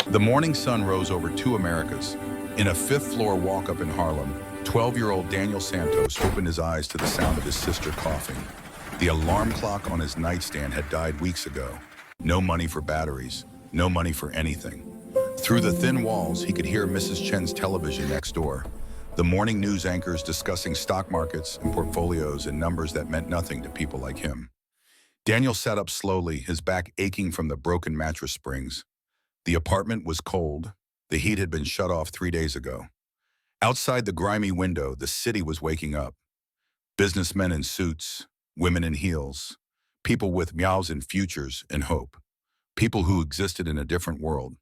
The morning sun rose over two Americas. In a fifth-floor walk-up in Harlem, 12-year-old Daniel Santos opened his eyes to the sound of his sister coughing. The alarm clock on his nightstand had died weeks ago. No money for batteries, no money for anything. Through the thin walls, he could hear Mrs. Chen's television next door. The morning news anchors discussing stock markets and portfolios and numbers that meant nothing to people like him. Daniel sat up slowly, his back aching from the broken mattress springs. The apartment was cold. The heat had been shut off 3 days ago. Outside the grimy window, the city was waking up. Businessmen in suits, women in heels, people with meows and futures and hope. People who existed in a different world.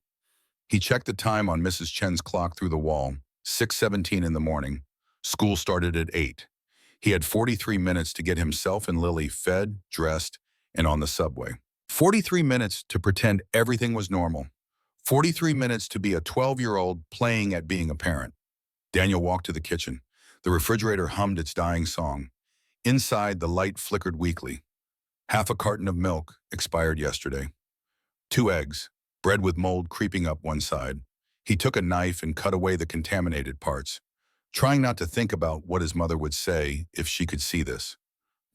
He checked the time on Mrs. Chen's clock through the wall, 6:17 in the morning. School started at 8. He had 43 minutes to get himself and Lily fed, dressed, and on the subway. 43 minutes to pretend everything was normal. 43 minutes to be a 12-year-old playing at being a parent. Daniel walked to the kitchen. The refrigerator hummed its dying song. Inside, the light flickered weakly. Half a carton of milk, expired yesterday. 2 eggs, bread with mold creeping up one side. He took a knife and cut away the contaminated parts, trying not to think about what his mother would say if she could see this.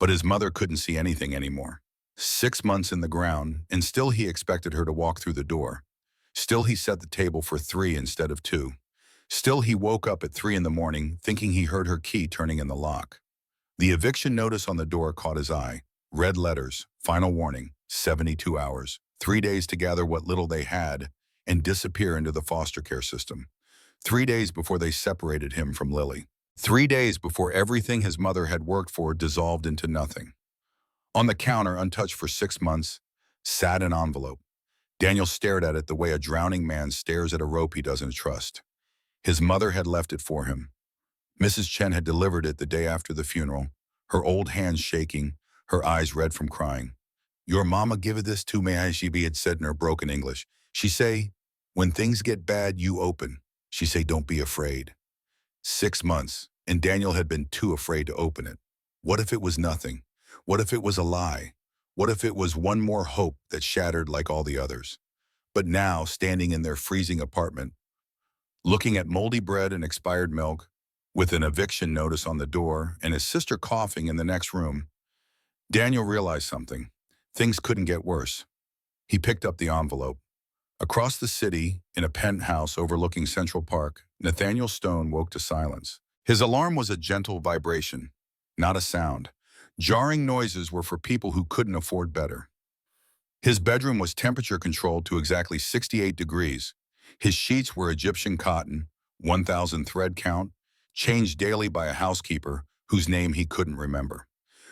But his mother couldn't see anything anymore. 6 months in the ground, and still he expected her to walk through the door. Still he set the table for 3 instead of 2. Still he woke up at 3 in the morning, thinking he heard her key turning in the lock. The eviction notice on the door caught his eye. Red letters, final warning, 72 hours, 3 days to gather what little they had and disappear into the foster care system. 3 days before they separated him from Lily. 3 days before everything his mother had worked for dissolved into nothing. On the counter, untouched for 6 months, sat an envelope. Daniel stared at it the way a drowning man stares at a rope he doesn't trust. His mother had left it for him. Mrs. Chen had delivered it the day after the funeral, her old hands shaking, her eyes red from crying. "Your mama give this to me," she had said in her broken English. She say, "When things get bad, you open." She say, "Don't be afraid." 6 months, and Daniel had been too afraid to open it. What if it was nothing? What if it was a lie? What if it was one more hope that shattered like all the others? But now, standing in their freezing apartment, looking at moldy bread and expired milk, with an eviction notice on the door and his sister coughing in the next room, Daniel realized something. Things couldn't get worse. He picked up the envelope. Across the city, in a penthouse overlooking Central Park, Nathaniel Stone woke to silence. His alarm was a gentle vibration, not a sound. Jarring noises were for people who couldn't afford better. His bedroom was temperature controlled to exactly 68 degrees. His sheets were Egyptian cotton, 1,000 thread count, changed daily by a housekeeper whose name he couldn't remember.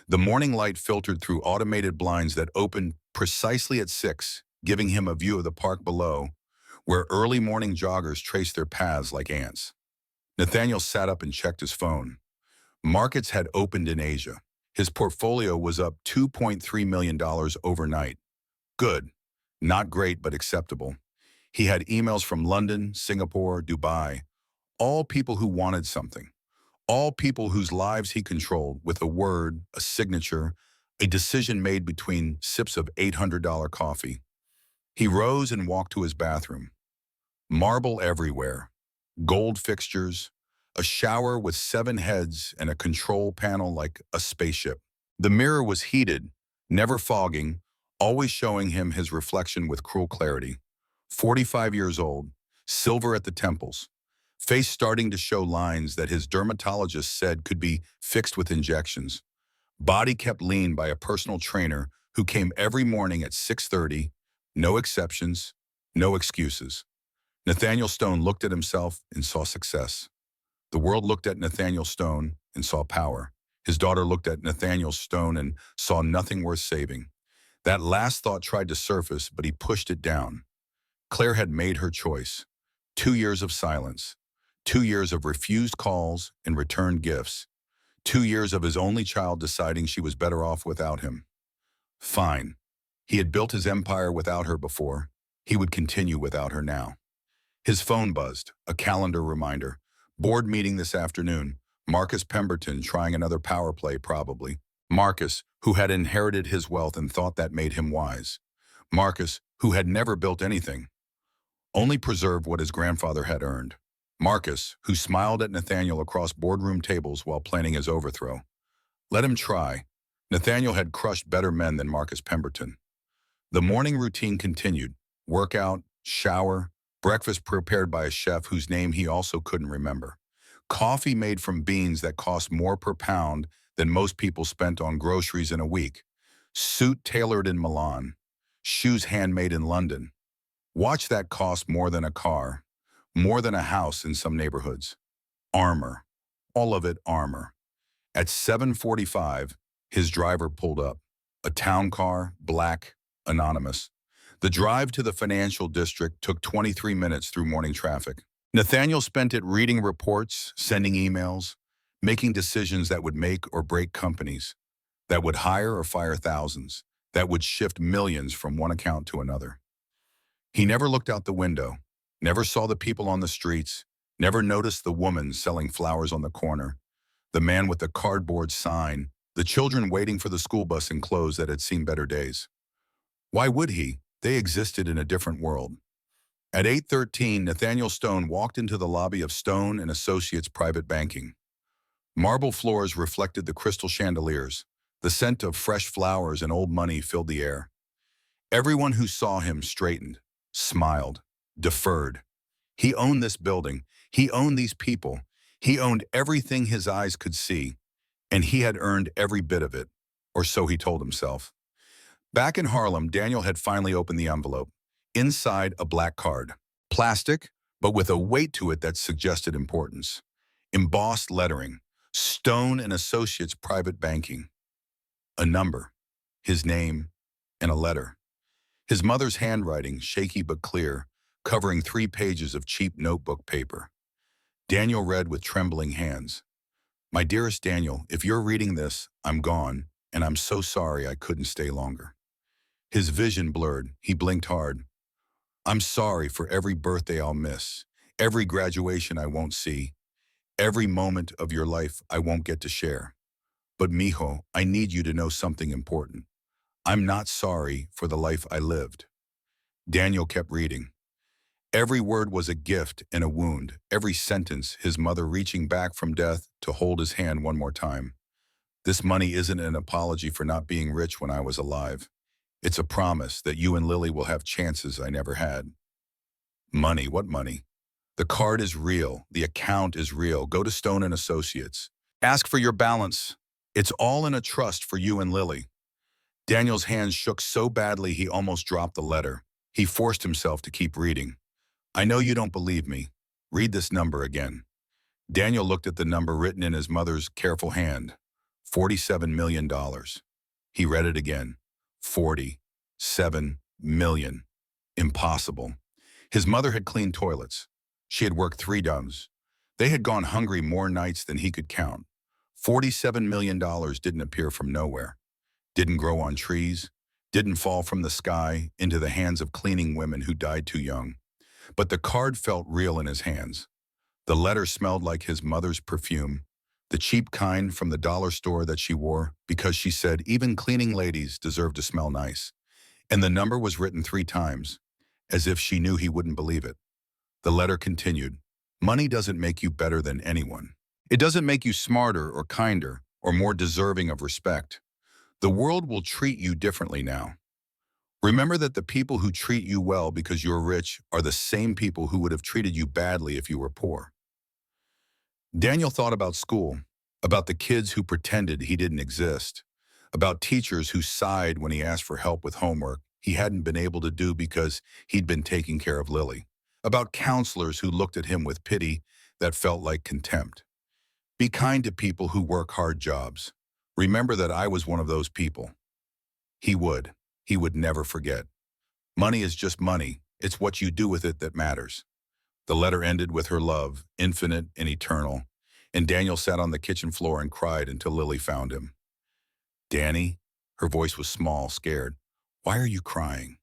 The morning light filtered through automated blinds that opened precisely at 6, giving him a view of the park below, where early morning joggers traced their paths like ants. Nathaniel sat up and checked his phone. Markets had opened in Asia. His portfolio was up $2.3 million overnight. Good. Not great, but acceptable. He had emails from London, Singapore, Dubai, all people who wanted something. All people whose lives he controlled with a word, a signature, a decision made between sips of $800 coffee. He rose and walked to his bathroom. Marble everywhere, gold fixtures, a shower with 7 heads and a control panel like a spaceship. The mirror was heated, never fogging, always showing him his reflection with cruel clarity. 45 years old, silver at the temples, face starting to show lines that his dermatologist said could be fixed with injections. Body kept lean by a personal trainer who came every morning at 6:30, no exceptions, no excuses. Nathaniel Stone looked at himself and saw success. The world looked at Nathaniel Stone and saw power. His daughter looked at Nathaniel Stone and saw nothing worth saving. That last thought tried to surface, but he pushed it down. Claire had made her choice. 2 years of silence. 2 years of refused calls and returned gifts. 2 years of his only child deciding she was better off without him. Fine. He had built his empire without her before. He would continue without her now. His phone buzzed, a calendar reminder. Board meeting this afternoon. Marcus Pemberton trying another power play probably. Marcus, who had inherited his wealth and thought that made him wise. Marcus, who had never built anything. only preserved what his grandfather had earned. Marcus, who smiled at Nathaniel across boardroom tables while planning his overthrow. Let him try. Nathaniel had crushed better men than Marcus Pemberton. The morning routine continued. Workout, shower, breakfast prepared by a chef whose name he also couldn't remember. Coffee made from beans that cost more per pound than most people spent on groceries in a week. Suit tailored in Milan. Shoes handmade in London. Watch that cost more than a car, more than a house in some neighborhoods. Armor. All of it armor. At 7:45, his driver pulled up. A town car, black, anonymous. The drive to the financial district took 23 minutes through morning traffic. Nathaniel spent it reading reports, sending emails, making decisions that would make or break companies, that would hire or fire thousands, that would shift millions from one account to another. He never looked out the window, never saw the people on the streets, never noticed the woman selling flowers on the corner, the man with the cardboard sign, the children waiting for the school bus in clothes that had seen better days. Why would he? They existed in a different world. At 8:13, Nathaniel Stone walked into the lobby of Stone and Associates Private Banking. Marble floors reflected the crystal chandeliers. The scent of fresh flowers and old money filled the air. Everyone who saw him straightened, smiled, deferred. He owned this building. He owned these people. He owned everything his eyes could see, and he had earned every bit of it, or so he told himself. Back in Harlem, Daniel had finally opened the envelope. Inside, a black card. Plastic, but with a weight to it that suggested importance. Embossed lettering. Stone and Associates Private Banking. A number. His name. And a letter. His mother's handwriting, shaky but clear, covering 3 pages of cheap notebook paper. Daniel read with trembling hands. My dearest Daniel, if you're reading this, I'm gone, and I'm so sorry I couldn't stay longer. His vision blurred. He blinked hard. I'm sorry for every birthday I'll miss, every graduation I won't see, every moment of your life I won't get to share. But mijo, I need you to know something important. I'm not sorry for the life I lived. Daniel kept reading. Every word was a gift and a wound, every sentence his mother reaching back from death to hold his hand one more time. This money isn't an apology for not being rich when I was alive. It's a promise that you and Lily will have chances I never had. Money, what money? The card is real. The account is real. Go to Stone and Associates. Ask for your balance. It's all in a trust for you and Lily. Daniel's hands shook so badly he almost dropped the letter. He forced himself to keep reading. I know you don't believe me. Read this number again. Daniel looked at the number written in his mother's careful hand. $47 million. He read it again. 47 million. Impossible. His mother had cleaned toilets. She had worked 3 jobs. They had gone hungry more nights than he could count. $47 million didn't appear from nowhere. Didn't grow on trees. Didn't fall from the sky into the hands of cleaning women who died too young. But the card felt real in his hands. The letter smelled like his mother's perfume, the cheap kind from the dollar store that she wore because she said even cleaning ladies deserve to smell nice. And the number was written 3 times, as if she knew he wouldn't believe it. The letter continued, money doesn't make you better than anyone. It doesn't make you smarter or kinder or more deserving of respect. The world will treat you differently now. Remember that the people who treat you well because you're rich are the same people who would have treated you badly if you were poor. Daniel thought about school, about the kids who pretended he didn't exist, about teachers who sighed when he asked for help with homework he hadn't been able to do because he'd been taking care of Lily, about counselors who looked at him with pity that felt like contempt. Be kind to people who work hard jobs. Remember that I was one of those people. He would. He would never forget. Money is just money. It's what you do with it that matters. The letter ended with her love, infinite and eternal, and Daniel sat on the kitchen floor and cried until Lily found him. Danny? Her voice was small, scared. Why are you crying?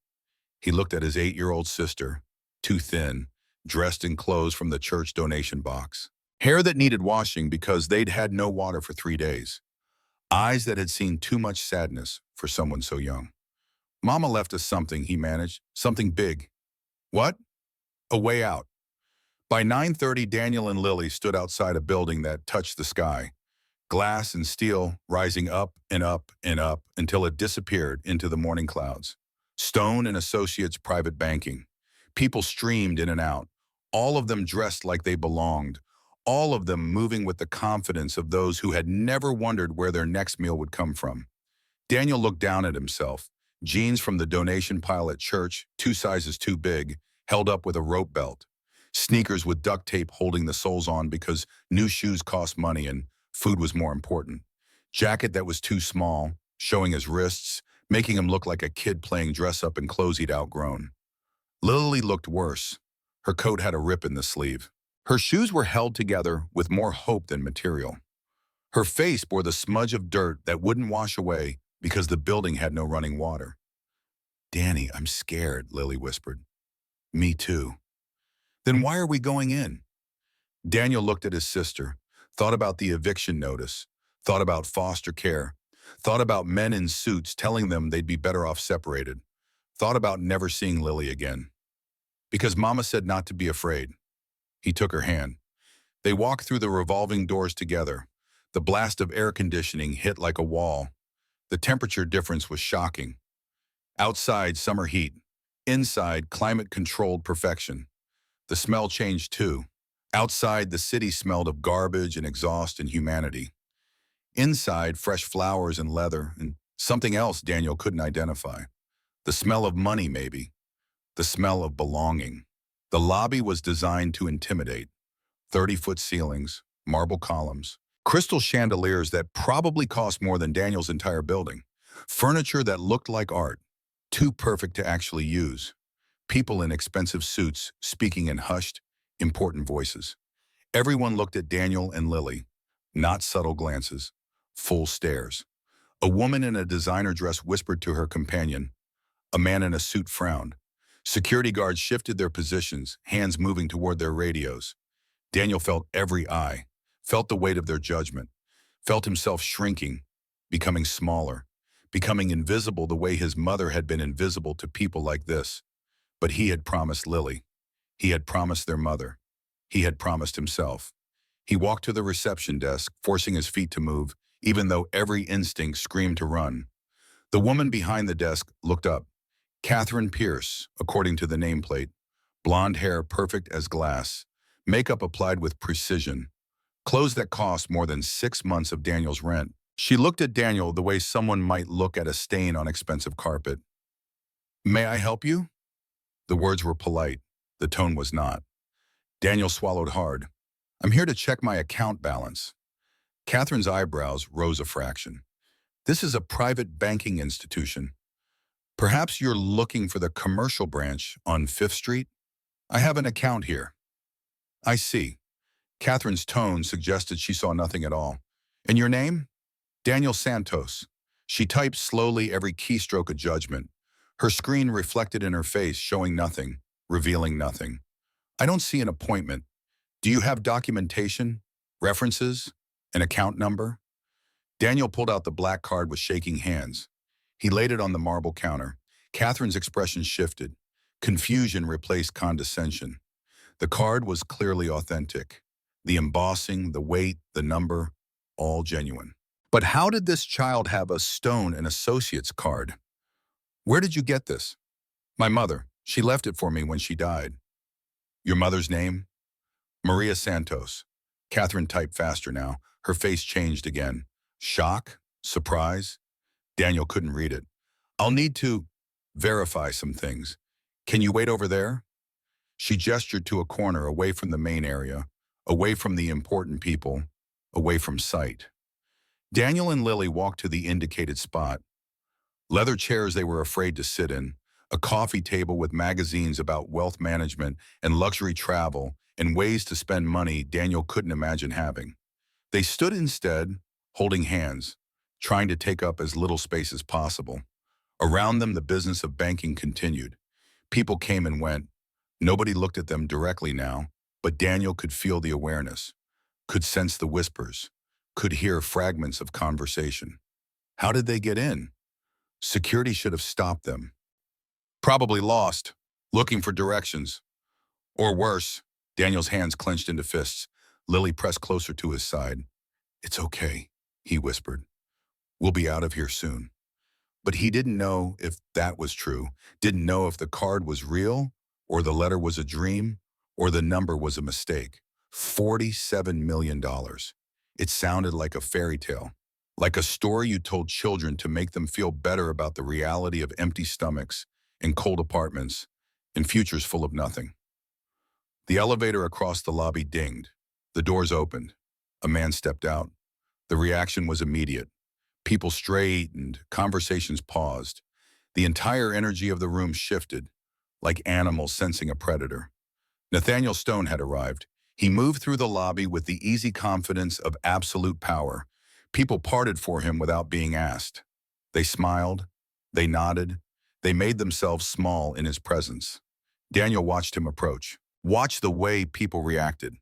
He looked at his 8-year-old sister, too thin, dressed in clothes from the church donation box. Hair that needed washing because they'd had no water for 3 days. Eyes that had seen too much sadness for someone so young. Mama left us something, he managed. Something big. What? A way out. By 9:30, Daniel and Lily stood outside a building that touched the sky, glass and steel rising up and up and up until it disappeared into the morning clouds. Stone and Associates Private Banking. People streamed in and out, all of them dressed like they belonged, all of them moving with the confidence of those who had never wondered where their next meal would come from. Daniel looked down at himself. Jeans from the donation pile at church, 2 sizes too big, held up with a rope belt. Sneakers with duct tape holding the soles on because new shoes cost money and food was more important. Jacket that was too small, showing his wrists, making him look like a kid playing dress-up in clothes he'd outgrown. Lily looked worse. Her coat had a rip in the sleeve. Her shoes were held together with more hope than material. Her face bore the smudge of dirt that wouldn't wash away because the building had no running water. "Danny, I'm scared," Lily whispered. "Me too." "Then why are we going in?" Daniel looked at his sister, thought about the eviction notice, thought about foster care, thought about men in suits telling them they'd be better off separated, thought about never seeing Lily again. Because Mama said not to be afraid. He took her hand. They walked through the revolving doors together. The blast of air conditioning hit like a wall. The temperature difference was shocking. Outside, summer heat. Inside, climate-controlled perfection. The smell changed too. Outside, the city smelled of garbage and exhaust and humanity. Inside, fresh flowers and leather and something else Daniel couldn't identify. The smell of money, maybe. The smell of belonging. The lobby was designed to intimidate. 30-foot ceilings, marble columns, crystal chandeliers that probably cost more than Daniel's entire building. Furniture that looked like art, too perfect to actually use. People in expensive suits speaking in hushed, important voices. Everyone looked at Daniel and Lily, not subtle glances, full stares. A woman in a designer dress whispered to her companion. A man in a suit frowned. Security guards shifted their positions, hands moving toward their radios. Daniel felt every eye, felt the weight of their judgment, felt himself shrinking, becoming smaller, becoming invisible the way his mother had been invisible to people like this. But he had promised Lily. He had promised their mother. He had promised himself. He walked to the reception desk, forcing his feet to move, even though every instinct screamed to run. The woman behind the desk looked up. Catherine Pierce, according to the nameplate. Blonde hair perfect as glass. Makeup applied with precision. Clothes that cost more than 6 months of Daniel's rent. She looked at Daniel the way someone might look at a stain on expensive carpet. "May I help you?" The words were polite. The tone was not. Daniel swallowed hard. "I'm here to check my account balance." Catherine's eyebrows rose a fraction. "This is a private banking institution. Perhaps you're looking for the commercial branch on 5th Street? I have an account here." "I see." Catherine's tone suggested she saw nothing at all. "And your name?" "Daniel Santos." She typed slowly, every keystroke a judgment. Her screen reflected in her face, showing nothing, revealing nothing. "I don't see an appointment. Do you have documentation, references, an account number?" Daniel pulled out the black card with shaking hands. He laid it on the marble counter. Catherine's expression shifted. Confusion replaced condescension. The card was clearly authentic. The embossing, the weight, the number, all genuine. But how did this child have a Stone and Associates card? "Where did you get this?" "My mother. She left it for me when she died." "Your mother's name?" "Maria Santos." Catherine typed faster now. Her face changed again. Shock? Surprise? Daniel couldn't read it. "I'll need to verify some things. Can you wait over there?" She gestured to a corner away from the main area, away from the important people, away from sight. Daniel and Lily walked to the indicated spot. Leather chairs they were afraid to sit in, a coffee table with magazines about wealth management and luxury travel and ways to spend money Daniel couldn't imagine having. They stood instead, holding hands, trying to take up as little space as possible. Around them, the business of banking continued. People came and went. Nobody looked at them directly now, but Daniel could feel the awareness, could sense the whispers, could hear fragments of conversation. How did they get in? Security should have stopped them. Probably lost, looking for directions. Or worse, Daniel's hands clenched into fists. Lily pressed closer to his side. It's okay, he whispered. We'll be out of here soon. But he didn't know if that was true, didn't know if the card was real, or the letter was a dream, or the number was a mistake. $47 million. It sounded like a fairy tale, like a story you told children to make them feel better about the reality of empty stomachs and cold apartments and futures full of nothing. The elevator across the lobby dinged. The doors opened. A man stepped out. The reaction was immediate. People straightened, conversations paused. The entire energy of the room shifted, like animals sensing a predator. Nathaniel Stone had arrived. He moved through the lobby with the easy confidence of absolute power. People parted for him without being asked. They smiled, they nodded, they made themselves small in his presence. Daniel watched him approach. Watched the way people reacted.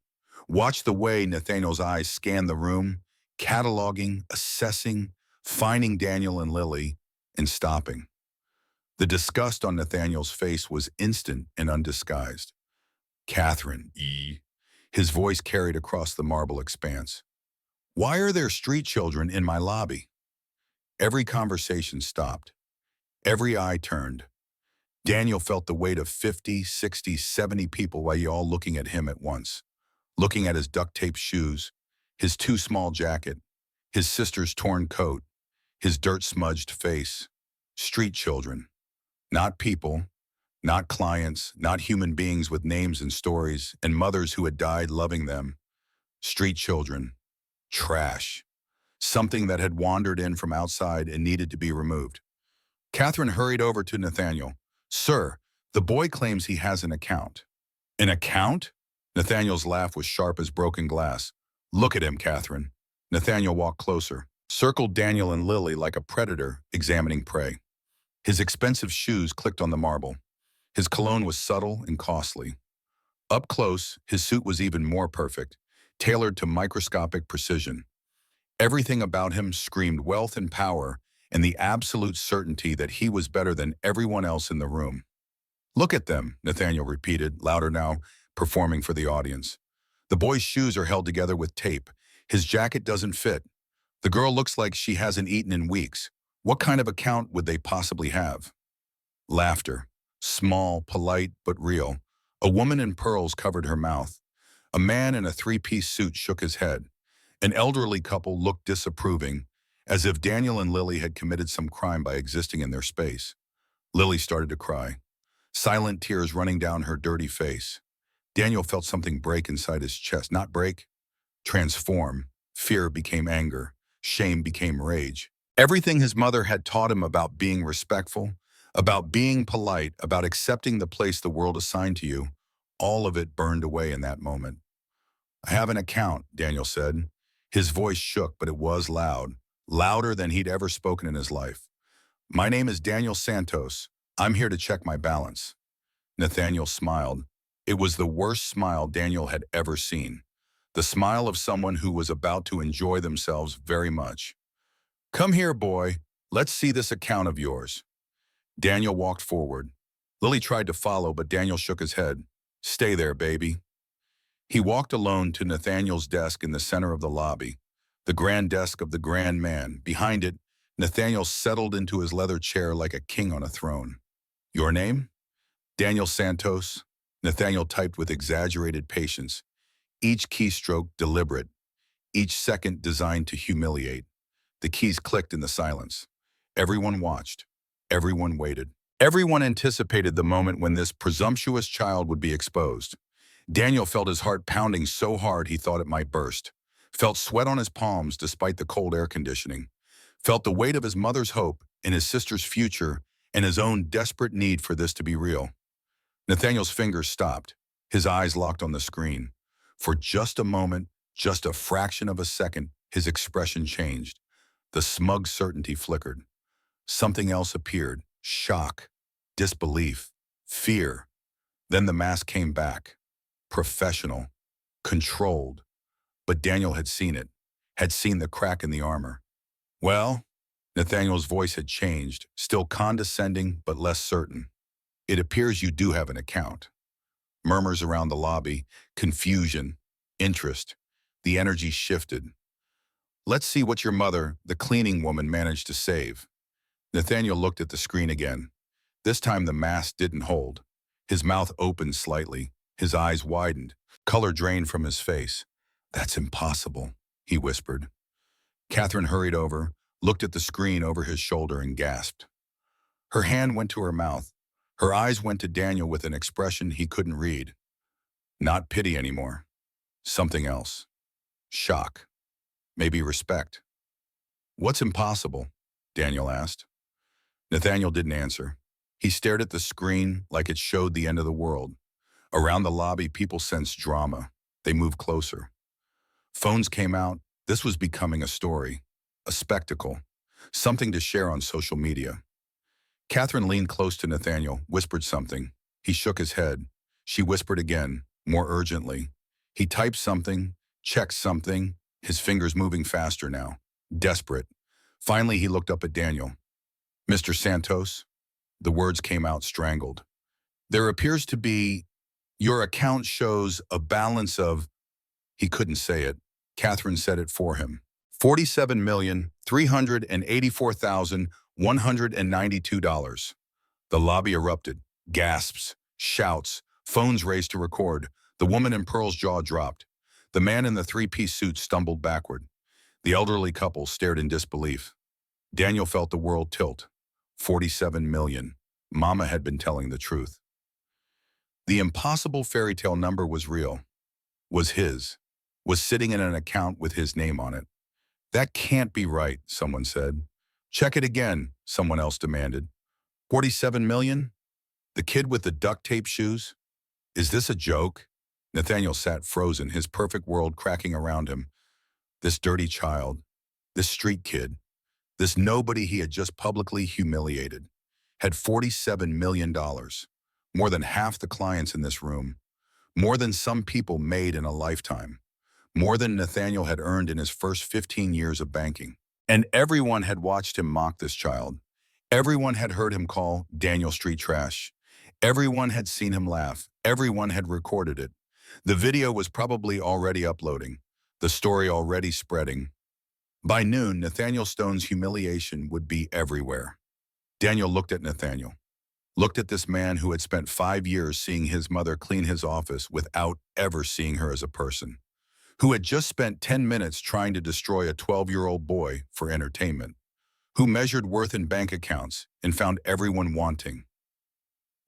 Watched the way Nathaniel's eyes scanned the room, cataloging, assessing, finding Daniel and Lily, and stopping. The disgust on Nathaniel's face was instant and undisguised. Catherine, E. His voice carried across the marble expanse. Why are there street children in my lobby? Every conversation stopped. Every eye turned. Daniel felt the weight of 50, 60, 70 people while all looking at him at once. Looking at his duct-taped shoes, his too small jacket, his sister's torn coat, his dirt-smudged face. Street children. Not people, not clients, not human beings with names and stories, and mothers who had died loving them. Street children. Trash. Something that had wandered in from outside and needed to be removed. Catherine hurried over to Nathaniel. Sir, the boy claims he has an account. An account? Nathaniel's laugh was sharp as broken glass. Look at him, Catherine. Nathaniel walked closer, circled Daniel and Lily like a predator examining prey. His expensive shoes clicked on the marble. His cologne was subtle and costly. Up close, his suit was even more perfect, tailored to microscopic precision. Everything about him screamed wealth and power and the absolute certainty that he was better than everyone else in the room. Look at them, Nathaniel repeated, louder now, performing for the audience. The boy's shoes are held together with tape. His jacket doesn't fit. The girl looks like she hasn't eaten in weeks. What kind of account would they possibly have? Laughter. Small, polite, but real. A woman in pearls covered her mouth. A man in a three-piece suit shook his head. An elderly couple looked disapproving, as if Daniel and Lily had committed some crime by existing in their space. Lily started to cry, silent tears running down her dirty face. Daniel felt something break inside his chest. Not break, transform. Fear became anger. Shame became rage. Everything his mother had taught him about being respectful, about being polite, about accepting the place the world assigned to you, all of it burned away in that moment. I have an account, Daniel said. His voice shook, but it was loud, louder than he'd ever spoken in his life. My name is Daniel Santos. I'm here to check my balance. Nathaniel smiled. It was the worst smile Daniel had ever seen. The smile of someone who was about to enjoy themselves very much. Come here, boy. Let's see this account of yours. Daniel walked forward. Lily tried to follow, but Daniel shook his head. Stay there, baby. He walked alone to Nathaniel's desk in the center of the lobby, the grand desk of the grand man. Behind it, Nathaniel settled into his leather chair like a king on a throne. Your name? Daniel Santos. Nathaniel typed with exaggerated patience, each keystroke deliberate, each second designed to humiliate. The keys clicked in the silence. Everyone watched. Everyone waited. Everyone anticipated the moment when this presumptuous child would be exposed. Daniel felt his heart pounding so hard he thought it might burst. Felt sweat on his palms despite the cold air conditioning. Felt the weight of his mother's hope and his sister's future and his own desperate need for this to be real. Nathaniel's fingers stopped. His eyes locked on the screen. For just a moment, just a fraction of a second, his expression changed. The smug certainty flickered. Something else appeared. Shock, disbelief, fear. Then the mask came back. Professional, controlled. But Daniel had seen it, had seen the crack in the armor. Well, Nathaniel's voice had changed, still condescending but less certain. It appears you do have an account. Murmurs around the lobby, confusion, interest. The energy shifted. Let's see what your mother, the cleaning woman, managed to save. Nathaniel looked at the screen again. This time the mask didn't hold. His mouth opened slightly. His eyes widened. Color drained from his face. That's impossible, he whispered. Catherine hurried over, looked at the screen over his shoulder and gasped. Her hand went to her mouth. Her eyes went to Daniel with an expression he couldn't read. Not pity anymore. Something else. Shock. Maybe respect. What's impossible? Daniel asked. Nathaniel didn't answer. He stared at the screen like it showed the end of the world. Around the lobby, people sensed drama. They moved closer. Phones came out. This was becoming a story, a spectacle, something to share on social media. Catherine leaned close to Nathaniel, whispered something. He shook his head. She whispered again, more urgently. He typed something, checked something, his fingers moving faster now, desperate. Finally, he looked up at Daniel. Mr. Santos? The words came out strangled. There appears to be, your account shows a balance of, he couldn't say it. Catherine said it for him. $47,384,192. The lobby erupted. Gasps, shouts, phones raised to record. The woman in Pearl's jaw dropped. The man in the three-piece suit stumbled backward. The elderly couple stared in disbelief. Daniel felt the world tilt. 47 million. Mama had been telling the truth. The impossible fairy tale number was real. Was his. Was sitting in an account with his name on it. That can't be right, someone said. Check it again, someone else demanded. 47 million? The kid with the duct tape shoes? Is this a joke? Nathaniel sat frozen, his perfect world cracking around him. This dirty child, this street kid, this nobody he had just publicly humiliated, had $47 million. More than half the clients in this room. More than some people made in a lifetime. More than Nathaniel had earned in his first 15 years of banking. And everyone had watched him mock this child. Everyone had heard him call Daniel street trash. Everyone had seen him laugh. Everyone had recorded it. The video was probably already uploading. The story already spreading. By noon, Nathaniel Stone's humiliation would be everywhere. Daniel looked at Nathaniel. Looked at this man who had spent 5 years seeing his mother clean his office without ever seeing her as a person. Who had just spent 10 minutes trying to destroy a 12-year-old boy for entertainment, who measured worth in bank accounts and found everyone wanting.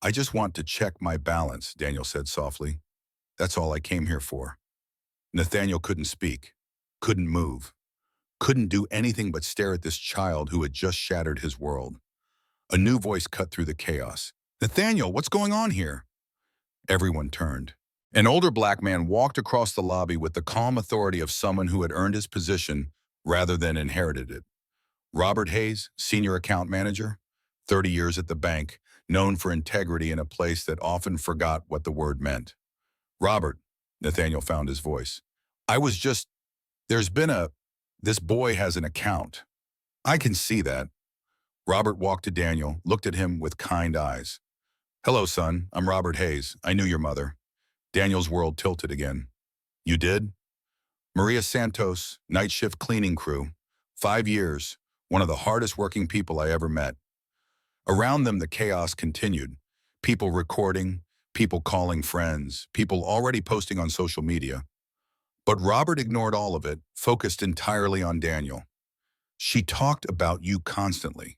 I just want to check my balance, Daniel said softly. That's all I came here for. Nathaniel couldn't speak, couldn't move, couldn't do anything but stare at this child who had just shattered his world. A new voice cut through the chaos. Nathaniel, what's going on here? Everyone turned. An older black man walked across the lobby with the calm authority of someone who had earned his position rather than inherited it. Robert Hayes, senior account manager, 30 years at the bank, known for integrity in a place that often forgot what the word meant. Robert, Nathaniel found his voice. This boy has an account. I can see that. Robert walked to Daniel, looked at him with kind eyes. Hello, son. I'm Robert Hayes. I knew your mother. Daniel's world tilted again. You did? Maria Santos, night shift cleaning crew. 5 years, one of the hardest working people I ever met. Around them, the chaos continued. People recording, people calling friends, people already posting on social media. But Robert ignored all of it, focused entirely on Daniel. She talked about you constantly.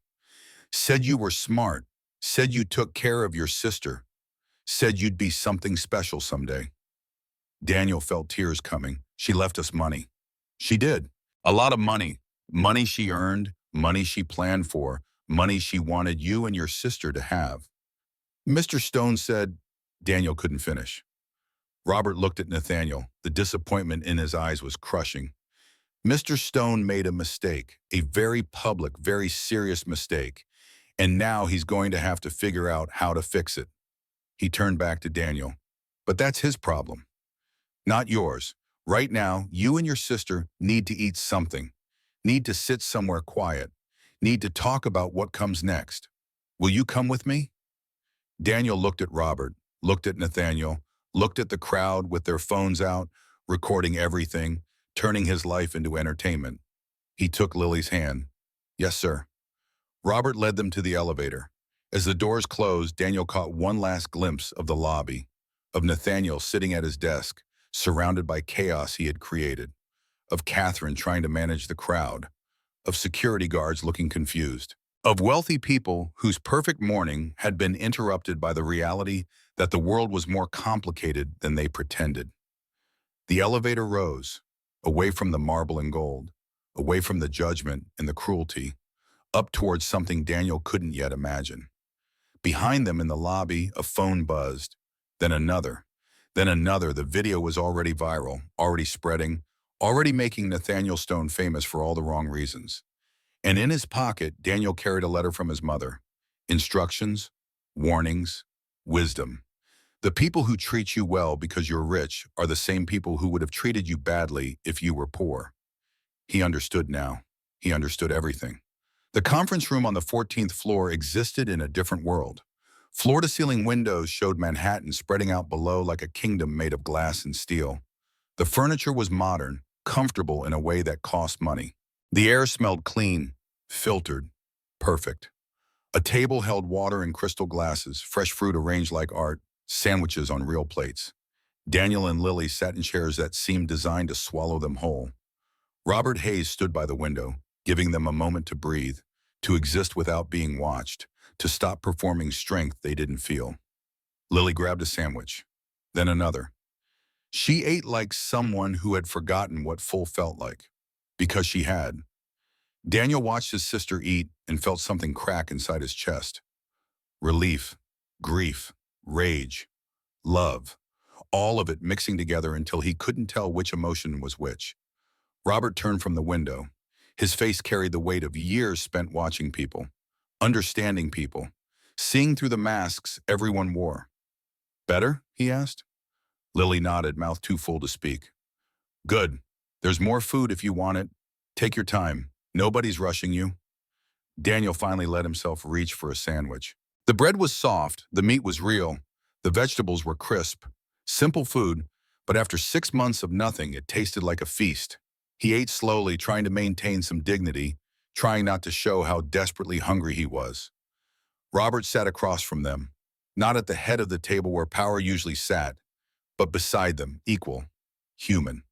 Said you were smart, said you took care of your sister, said you'd be something special someday. Daniel felt tears coming. She left us money. She did. A lot of money. Money she earned, money she planned for, money she wanted you and your sister to have. Mr. Stone said, Daniel couldn't finish. Robert looked at Nathaniel. The disappointment in his eyes was crushing. Mr. Stone made a mistake, a very public, very serious mistake, and now he's going to have to figure out how to fix it. He turned back to Daniel. But that's his problem, not yours. Right now, you and your sister need to eat something, need to sit somewhere quiet, need to talk about what comes next. Will you come with me? Daniel looked at Robert, looked at Nathaniel, looked at the crowd with their phones out, recording everything, turning his life into entertainment. He took Lily's hand. Yes, sir. Robert led them to the elevator. As the doors closed, Daniel caught one last glimpse of the lobby, of Nathaniel sitting at his desk, surrounded by chaos he had created, of Catherine trying to manage the crowd, of security guards looking confused, of wealthy people whose perfect morning had been interrupted by the reality that the world was more complicated than they pretended. The elevator rose, away from the marble and gold, away from the judgment and the cruelty, up towards something Daniel couldn't yet imagine. Behind them in the lobby, a phone buzzed, then another, then another. The video was already viral, already spreading, already making Nathaniel Stone famous for all the wrong reasons. And in his pocket, Daniel carried a letter from his mother. Instructions, warnings, wisdom. The people who treat you well because you're rich are the same people who would have treated you badly if you were poor. He understood now. He understood everything. The conference room on the 14th floor existed in a different world. Floor-to-ceiling windows showed Manhattan spreading out below like a kingdom made of glass and steel. The furniture was modern, comfortable in a way that cost money. The air smelled clean, filtered, perfect. A table held water in crystal glasses, fresh fruit arranged like art, sandwiches on real plates. Daniel and Lily sat in chairs that seemed designed to swallow them whole. Robert Hayes stood by the window, giving them a moment to breathe, to exist without being watched, to stop performing strength they didn't feel. Lily grabbed a sandwich, then another. She ate like someone who had forgotten what full felt like, because she had. Daniel watched his sister eat and felt something crack inside his chest. Relief, grief, rage, love, all of it mixing together until he couldn't tell which emotion was which. Robert turned from the window. His face carried the weight of years spent watching people, understanding people, seeing through the masks everyone wore. Better? He asked. Lily nodded, mouth too full to speak. Good. There's more food if you want it. Take your time. Nobody's rushing you. Daniel finally let himself reach for a sandwich. The bread was soft, the meat was real, the vegetables were crisp. Simple food, but after 6 months of nothing, it tasted like a feast. He ate slowly, trying to maintain some dignity, trying not to show how desperately hungry he was. Robert sat across from them, not at the head of the table where power usually sat, but beside them, equal, human.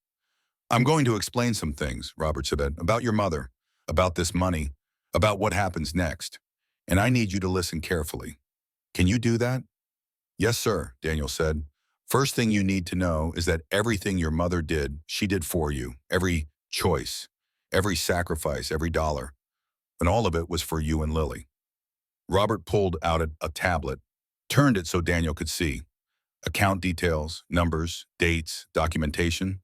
I'm going to explain some things, Robert said, about your mother, about this money, about what happens next, and I need you to listen carefully. Can you do that? Yes, sir, Daniel said. First thing you need to know is that everything your mother did, she did for you. Every choice, every sacrifice, every dollar. And all of it was for you and Lily. Robert pulled out a tablet, turned it so Daniel could see. Account details, numbers, dates, documentation.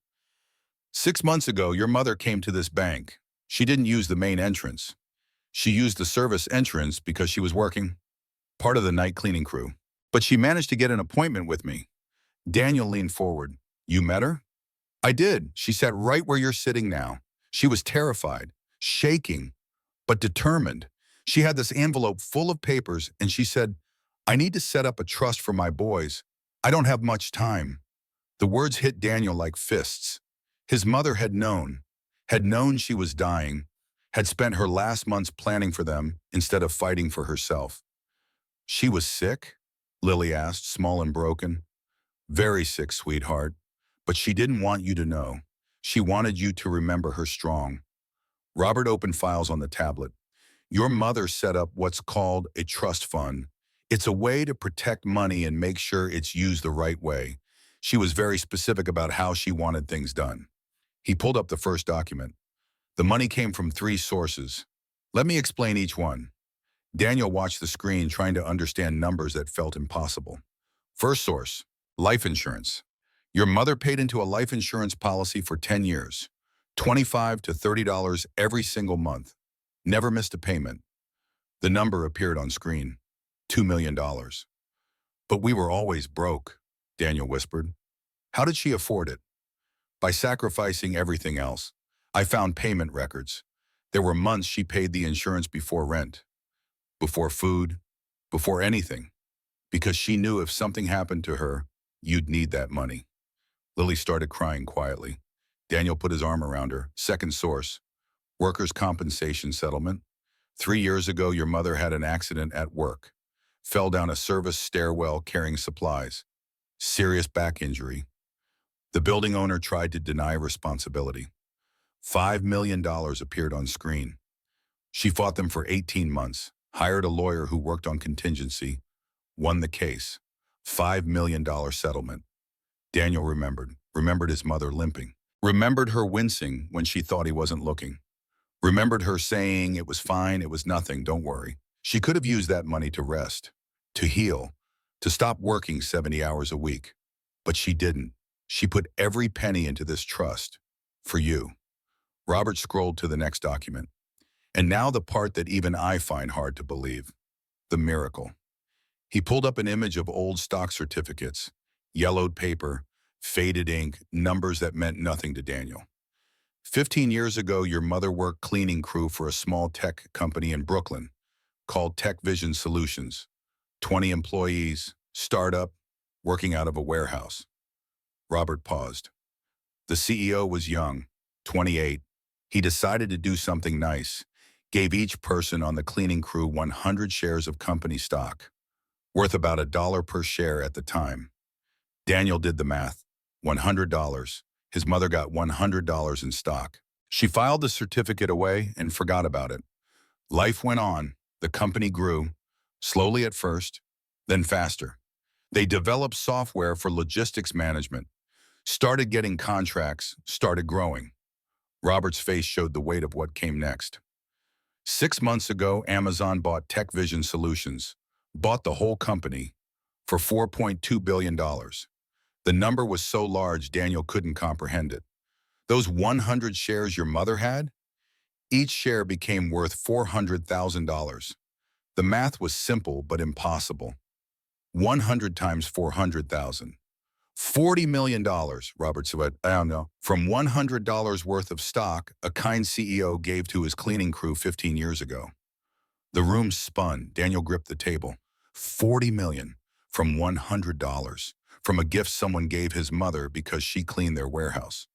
6 months ago, your mother came to this bank. She didn't use the main entrance. She used the service entrance because she was working, part of the night cleaning crew. But she managed to get an appointment with me. Daniel leaned forward. You met her? I did. She sat right where you're sitting now. She was terrified, shaking, but determined. She had this envelope full of papers and she said, I need to set up a trust for my boys. I don't have much time. The words hit Daniel like fists. His mother had known she was dying, had spent her last months planning for them instead of fighting for herself. She was sick? Lily asked, small and broken. Very sick, sweetheart. But she didn't want you to know. She wanted you to remember her strong. Robert opened files on the tablet. Your mother set up what's called a trust fund. It's a way to protect money and make sure it's used the right way. She was very specific about how she wanted things done. He pulled up the first document. The money came from 3 sources. Let me explain each one. Daniel watched the screen, trying to understand numbers that felt impossible. First source, life insurance. Your mother paid into a life insurance policy for 10 years, $25 to $30 every single month. Never missed a payment. The number appeared on screen, $2 million. But we were always broke, Daniel whispered. How did she afford it? By sacrificing everything else. I found payment records. There were months she paid the insurance before rent, before food, before anything, because she knew if something happened to her, You'd need that money. Lily started crying quietly. Daniel put his arm around her. Second source, workers' compensation settlement. 3 years ago, your mother had an accident at work. Fell down a service stairwell carrying supplies. Serious back injury. The building owner tried to deny responsibility. $5 million appeared on screen. She fought them for 18 months, hired a lawyer who worked on contingency, won the case. $5 million settlement. Daniel remembered his mother limping. Remembered her wincing when she thought he wasn't looking. Remembered her saying it was fine, it was nothing, don't worry. She could have used that money to rest, to heal, to stop working 70 hours a week. But she didn't. She put every penny into this trust. For you. Robert scrolled to the next document. And now the part that even I find hard to believe. The miracle. He pulled up an image of old stock certificates, yellowed paper, faded ink, numbers that meant nothing to Daniel. 15 years ago, your mother worked cleaning crew for a small tech company in Brooklyn called Tech Vision Solutions. 20 employees, startup, working out of a warehouse. Robert paused. The CEO was young, 28. He decided to do something nice, gave each person on the cleaning crew 100 shares of company stock, worth about $1 per share at the time. Daniel did the math. $100. His mother got $100 in stock. She filed the certificate away and forgot about it. Life went on. The company grew, slowly at first, then faster. They developed software for logistics management, started getting contracts, started growing. Robert's face showed the weight of what came next. 6 months ago, Amazon bought Tech Vision Solutions, bought the whole company for $4.2 billion. The number was so large, Daniel couldn't comprehend it. Those 100 shares your mother had? Each share became worth $400,000. The math was simple but impossible. 100 times 400,000. $40 million, Robert said. I don't know. From $100 worth of stock a kind CEO gave to his cleaning crew 15 years ago. The room spun. Daniel gripped the table. $40 million from $100, from a gift someone gave his mother because she cleaned their warehouse.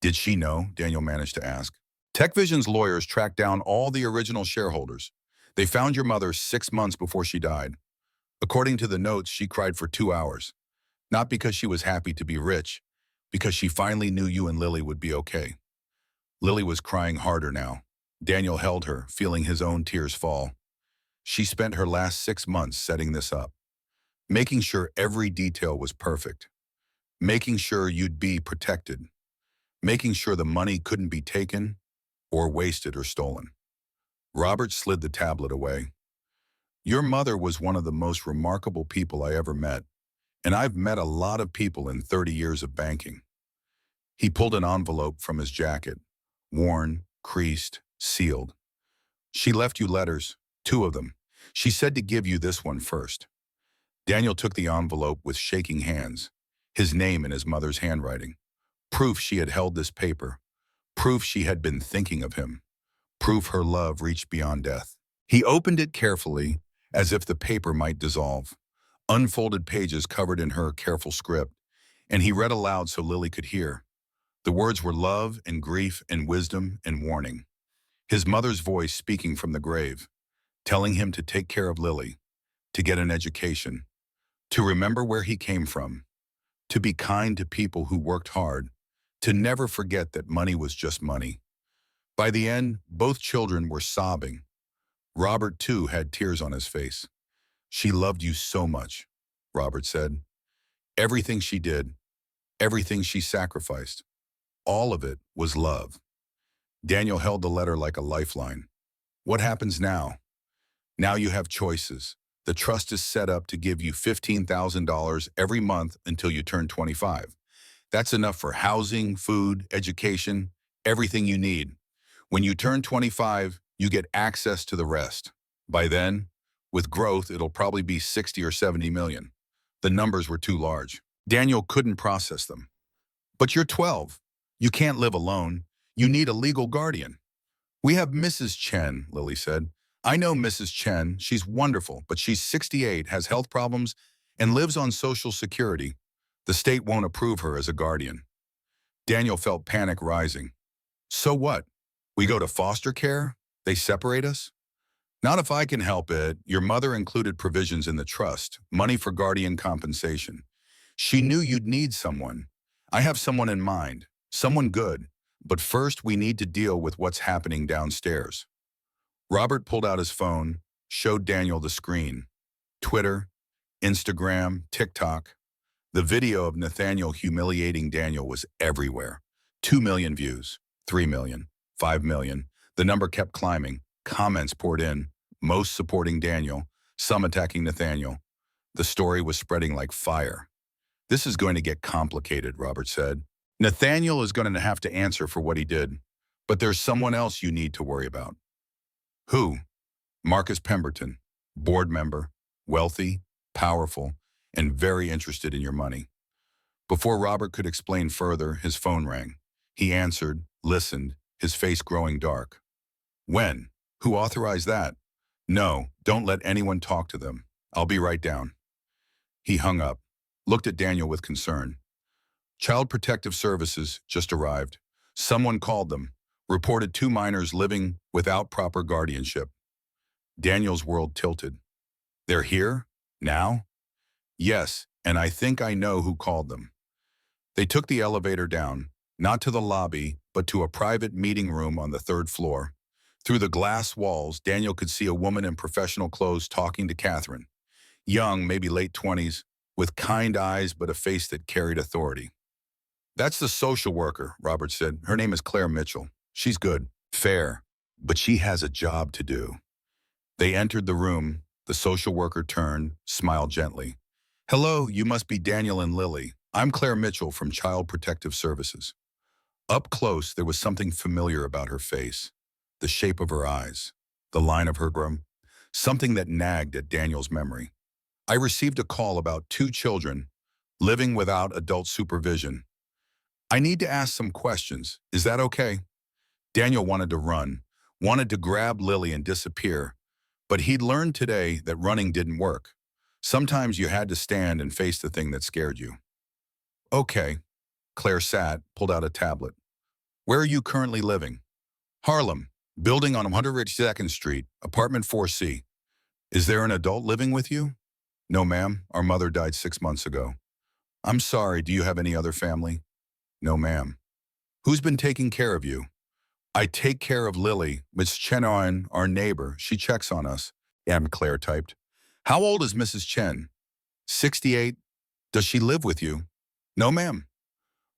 Did she know? Daniel managed to ask. TechVision's lawyers tracked down all the original shareholders. They found your mother 6 months before she died. According to the notes, she cried for 2 hours. Not because she was happy to be rich, because she finally knew you and Lily would be okay. Lily was crying harder now. Daniel held her, feeling his own tears fall. She spent her last 6 months setting this up, making sure every detail was perfect, making sure you'd be protected, making sure the money couldn't be taken or wasted or stolen. Robert slid the tablet away. Your mother was one of the most remarkable people I ever met, and I've met a lot of people in 30 years of banking. He pulled an envelope from his jacket, worn, creased, sealed. She left you letters, 2 of them. She said to give you this one first. Daniel took the envelope with shaking hands, his name in his mother's handwriting. Proof she had held this paper. Proof she had been thinking of him. Proof her love reached beyond death. He opened it carefully, as if the paper might dissolve. Unfolded pages covered in her careful script, and he read aloud so Lily could hear. The words were love and grief and wisdom and warning. His mother's voice speaking from the grave, telling him to take care of Lily, to get an education, to remember where he came from, to be kind to people who worked hard, to never forget that money was just money. By the end, both children were sobbing. Robert, too, had tears on his face. She loved you so much, Robert said. Everything she did, everything she sacrificed, all of it was love. Daniel held the letter like a lifeline. What happens now? Now you have choices. The trust is set up to give you $15,000 every month until you turn 25. That's enough for housing, food, education, everything you need. When you turn 25, you get access to the rest. By then, with growth, it'll probably be 60 or 70 million. The numbers were too large. Daniel couldn't process them. But you're 12. You can't live alone. You need a legal guardian. We have Mrs. Chen, Lily said. I know Mrs. Chen. She's wonderful, but she's 68, has health problems, and lives on Social Security. The state won't approve her as a guardian. Daniel felt panic rising. So what? We go to foster care? They separate us? Not if I can help it. Your mother included provisions in the trust, money for guardian compensation. She knew you'd need someone. I have someone in mind, someone good. But first, we need to deal with what's happening downstairs. Robert pulled out his phone, showed Daniel the screen. Twitter, Instagram, TikTok. The video of Nathaniel humiliating Daniel was everywhere. 2 million views, 3 million, 5 million. The number kept climbing. Comments poured in, most supporting Daniel, some attacking Nathaniel. The story was spreading like fire. This is going to get complicated, Robert said. Nathaniel is going to have to answer for what he did, but there's someone else you need to worry about. Who? Marcus Pemberton, board member, wealthy, powerful, and very interested in your money. Before Robert could explain further, his phone rang. He answered, listened, his face growing dark. When? Who authorized that? No, don't let anyone talk to them. I'll be right down. He hung up, looked at Daniel with concern. Child Protective Services just arrived. Someone called them, reported 2 minors living without proper guardianship. Daniel's world tilted. They're here? Now? Yes, and I think I know who called them. They took the elevator down, not to the lobby, but to a private meeting room on the 3rd floor. Through the glass walls, Daniel could see a woman in professional clothes talking to Catherine. Young, maybe late 20s, with kind eyes but a face that carried authority. That's the social worker, Robert said. Her name is Claire Mitchell. She's good, fair, but she has a job to do. They entered the room. The social worker turned, smiled gently. Hello, you must be Daniel and Lily. I'm Claire Mitchell from Child Protective Services. Up close, there was something familiar about her face. The shape of her eyes, the line of her brow, something that nagged at Daniel's memory. I received a call about 2 children living without adult supervision. I need to ask some questions. Is that okay? Daniel wanted to run, wanted to grab Lily and disappear, but he'd learned today that running didn't work. Sometimes you had to stand and face the thing that scared you. Okay. Claire sat, pulled out a tablet. Where are you currently living? Harlem, building on 102nd Street, apartment 4C. Is there an adult living with you? No, ma'am. Our mother died 6 months ago. I'm sorry, do you have any other family? No, ma'am. Who's been taking care of you? I take care of Lily, Miss Chen, our neighbor. She checks on us. Claire typed. How old is Mrs. Chen? 68. Does she live with you? No, ma'am.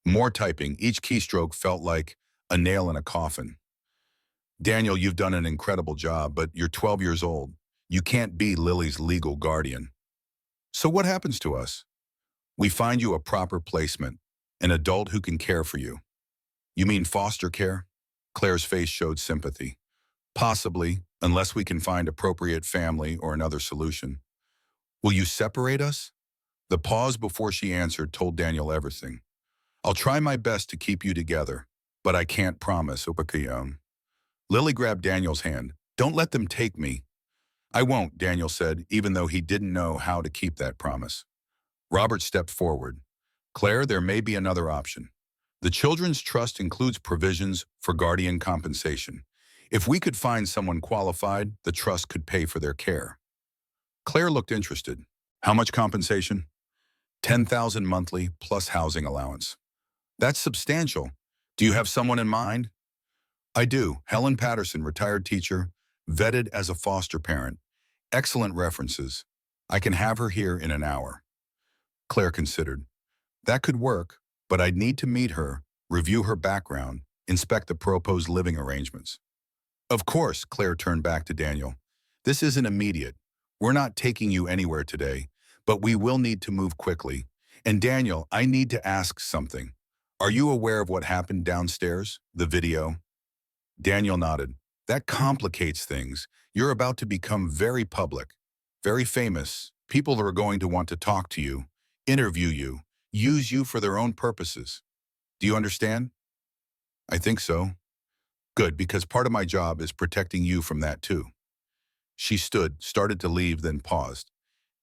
More typing. Each keystroke felt like a nail in a coffin. Daniel, you've done an incredible job, but you're 12 years old. You can't be Lily's legal guardian. So what happens to us? We find you a proper placement, an adult who can care for you. You mean foster care? Claire's face showed sympathy. Possibly, unless we can find appropriate family or another solution. Will you separate us? The pause before she answered told Daniel everything. I'll try my best to keep you together, but I can't promise. Lily grabbed Daniel's hand. Don't let them take me. I won't, Daniel said, even though he didn't know how to keep that promise. Robert stepped forward. Claire, there may be another option. The Children's Trust includes provisions for guardian compensation. If we could find someone qualified, the trust could pay for their care. Claire looked interested. How much compensation? $10,000 monthly plus housing allowance. That's substantial. Do you have someone in mind? I do. Helen Patterson, retired teacher, vetted as a foster parent. Excellent references. I can have her here in an hour. Claire considered. That could work, but I'd need to meet her, review her background, inspect the proposed living arrangements. Of course, Claire turned back to Daniel. This isn't immediate. We're not taking you anywhere today, but we will need to move quickly. And Daniel, I need to ask something. Are you aware of what happened downstairs, the video? Daniel nodded. That complicates things. You're about to become very public, very famous. People are going to want to talk to you, interview you, use you for their own purposes. Do you understand? I think so. Good, because part of my job is protecting you from that too. She stood, started to leave, then paused.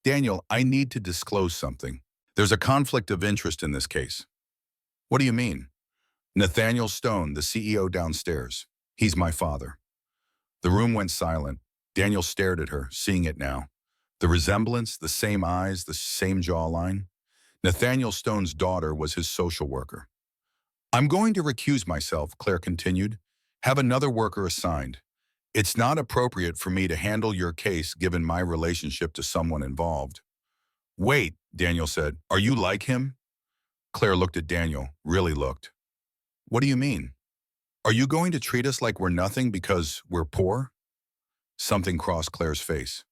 Daniel, I need to disclose something. There's a conflict of interest in this case. What do you mean? Nathaniel Stone, the CEO downstairs. He's my father. The room went silent. Daniel stared at her, seeing it now. The resemblance, the same eyes, the same jawline. Nathaniel Stone's daughter was his social worker. I'm going to recuse myself, Claire continued. Have another worker assigned. It's not appropriate for me to handle your case given my relationship to someone involved. Wait, Daniel said. Are you like him? Claire looked at Daniel, really looked. What do you mean? Are you going to treat us like we're nothing because we're poor? Something crossed Claire's face.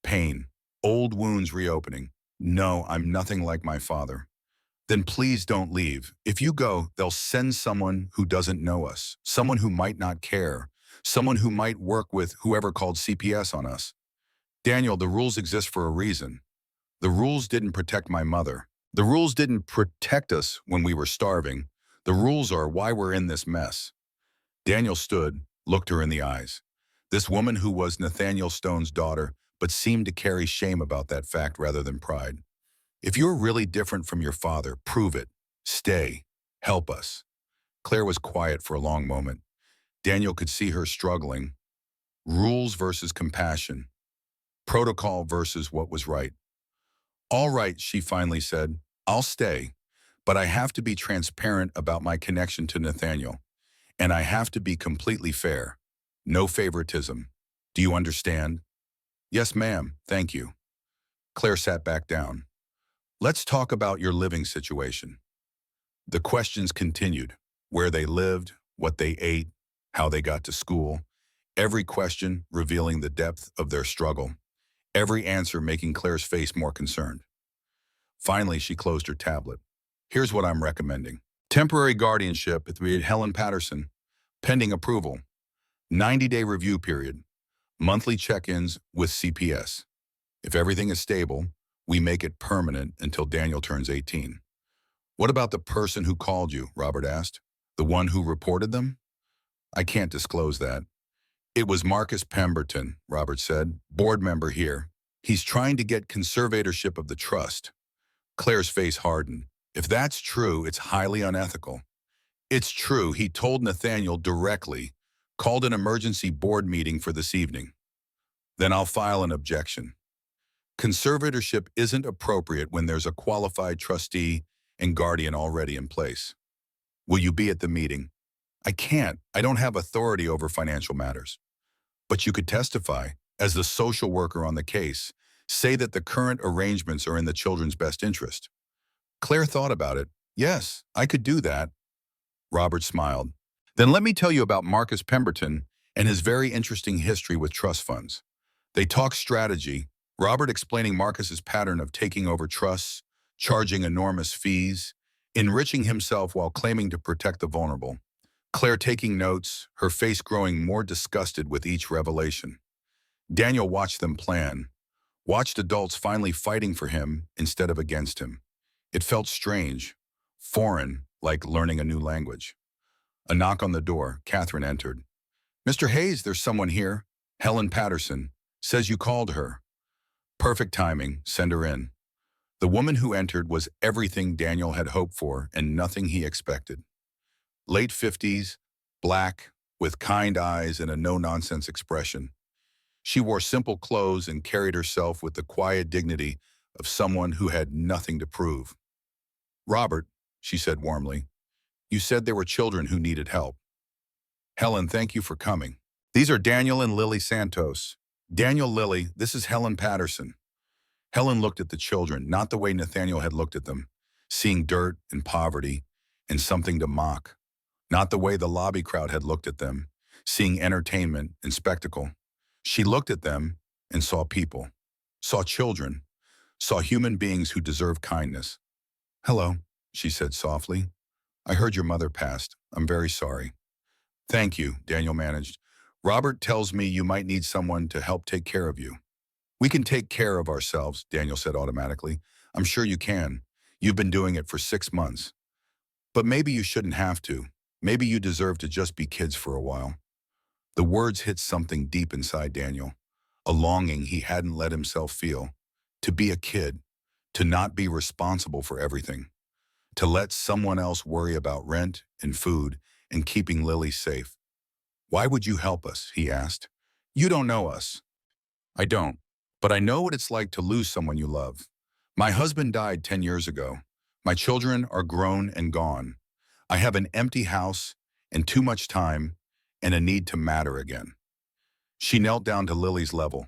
Pain. Old wounds reopening. No, I'm nothing like my father. Then please don't leave. If you go, they'll send someone who doesn't know us, someone who might not care, someone who might work with whoever called CPS on us. Daniel, the rules exist for a reason. The rules didn't protect my mother. The rules didn't protect us when we were starving. The rules are why we're in this mess. Daniel stood, looked her in the eyes. This woman who was Nathaniel Stone's daughter, but seemed to carry shame about that fact rather than pride. If you're really different from your father, prove it. Stay. Help us. Claire was quiet for a long moment. Daniel could see her struggling. Rules versus compassion. Protocol versus what was right. All right, she finally said. I'll stay, but I have to be transparent about my connection to Nathaniel. And I have to be completely fair. No favoritism. Do you understand? Yes, ma'am. Thank you. Claire sat back down. Let's talk about your living situation. The questions continued. Where they lived, what they ate, how they got to school. Every question revealing the depth of their struggle. Every answer making Claire's face more concerned. Finally, she closed her tablet. Here's what I'm recommending. Temporary guardianship with Helen Patterson. Pending approval. 90-day review period. Monthly check-ins with CPS. If everything is stable, we make it permanent until Daniel turns 18. What about the person who called you? Robert asked. The one who reported them? I can't disclose that. It was Marcus Pemberton, Robert said, board member here. He's trying to get conservatorship of the trust. Claire's face hardened. If that's true, it's highly unethical. It's true, he told Nathaniel directly, called an emergency board meeting for this evening. Then I'll file an objection. Conservatorship isn't appropriate when there's a qualified trustee and guardian already in place. Will you be at the meeting? I can't. I don't have authority over financial matters. But you could testify, as the social worker on the case, say that the current arrangements are in the children's best interest. Claire thought about it. Yes, I could do that. Robert smiled. Then let me tell you about Marcus Pemberton and his very interesting history with trust funds. They talk strategy, Robert explaining Marcus's pattern of taking over trusts, charging enormous fees, enriching himself while claiming to protect the vulnerable. Claire taking notes, her face growing more disgusted with each revelation. Daniel watched them plan, watched adults finally fighting for him instead of against him. It felt strange, foreign, like learning a new language. A knock on the door, Catherine entered. Mr. Hayes, there's someone here. Helen Patterson. Says you called her. Perfect timing, send her in. The woman who entered was everything Daniel had hoped for and nothing he expected. Late 50s, black, with kind eyes and a no-nonsense expression. She wore simple clothes and carried herself with the quiet dignity of someone who had nothing to prove. Robert, she said warmly, you said there were children who needed help. Helen, thank you for coming. These are Daniel and Lily Santos. Daniel, Lily, this is Helen Patterson. Helen looked at the children, not the way Nathaniel had looked at them, seeing dirt and poverty and something to mock. Not the way the lobby crowd had looked at them, seeing entertainment and spectacle. She looked at them and saw people, saw children, saw human beings who deserve kindness. Hello, she said softly. I heard your mother passed. I'm very sorry. Thank you, Daniel managed. Robert tells me you might need someone to help take care of you. We can take care of ourselves, Daniel said automatically. I'm sure you can. You've been doing it for 6 months. But maybe you shouldn't have to. Maybe you deserve to just be kids for a while. The words hit something deep inside Daniel, a longing he hadn't let himself feel. To be a kid, to not be responsible for everything, to let someone else worry about rent and food and keeping Lily safe. Why would you help us? He asked. You don't know us. I don't, but I know what it's like to lose someone you love. My husband died 10 years ago. My children are grown and gone. I have an empty house and too much time and a need to matter again. She knelt down to Lily's level.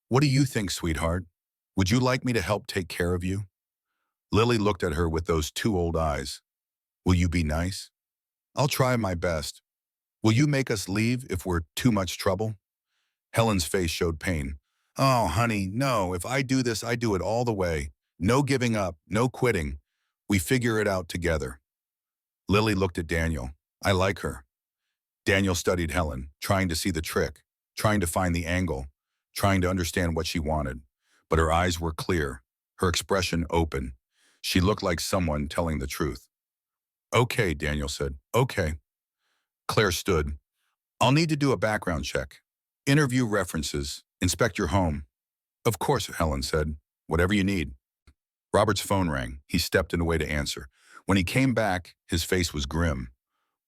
What do you think, sweetheart? Would you like me to help take care of you? Lily looked at her with those two old eyes. Will you be nice? I'll try my best. Will you make us leave if we're too much trouble? Helen's face showed pain. Oh, honey, no. If I do this, I do it all the way. No giving up, no quitting. We figure it out together. Lily looked at Daniel. I like her. Daniel studied Helen, trying to see the trick, trying to find the angle, trying to understand what she wanted. But her eyes were clear, her expression open. She looked like someone telling the truth. Okay, Daniel said. Okay. Claire stood. I'll need to do a background check. Interview references. Inspect your home. Of course, Helen said. Whatever you need. Robert's phone rang. He stepped away to answer. When he came back, his face was grim.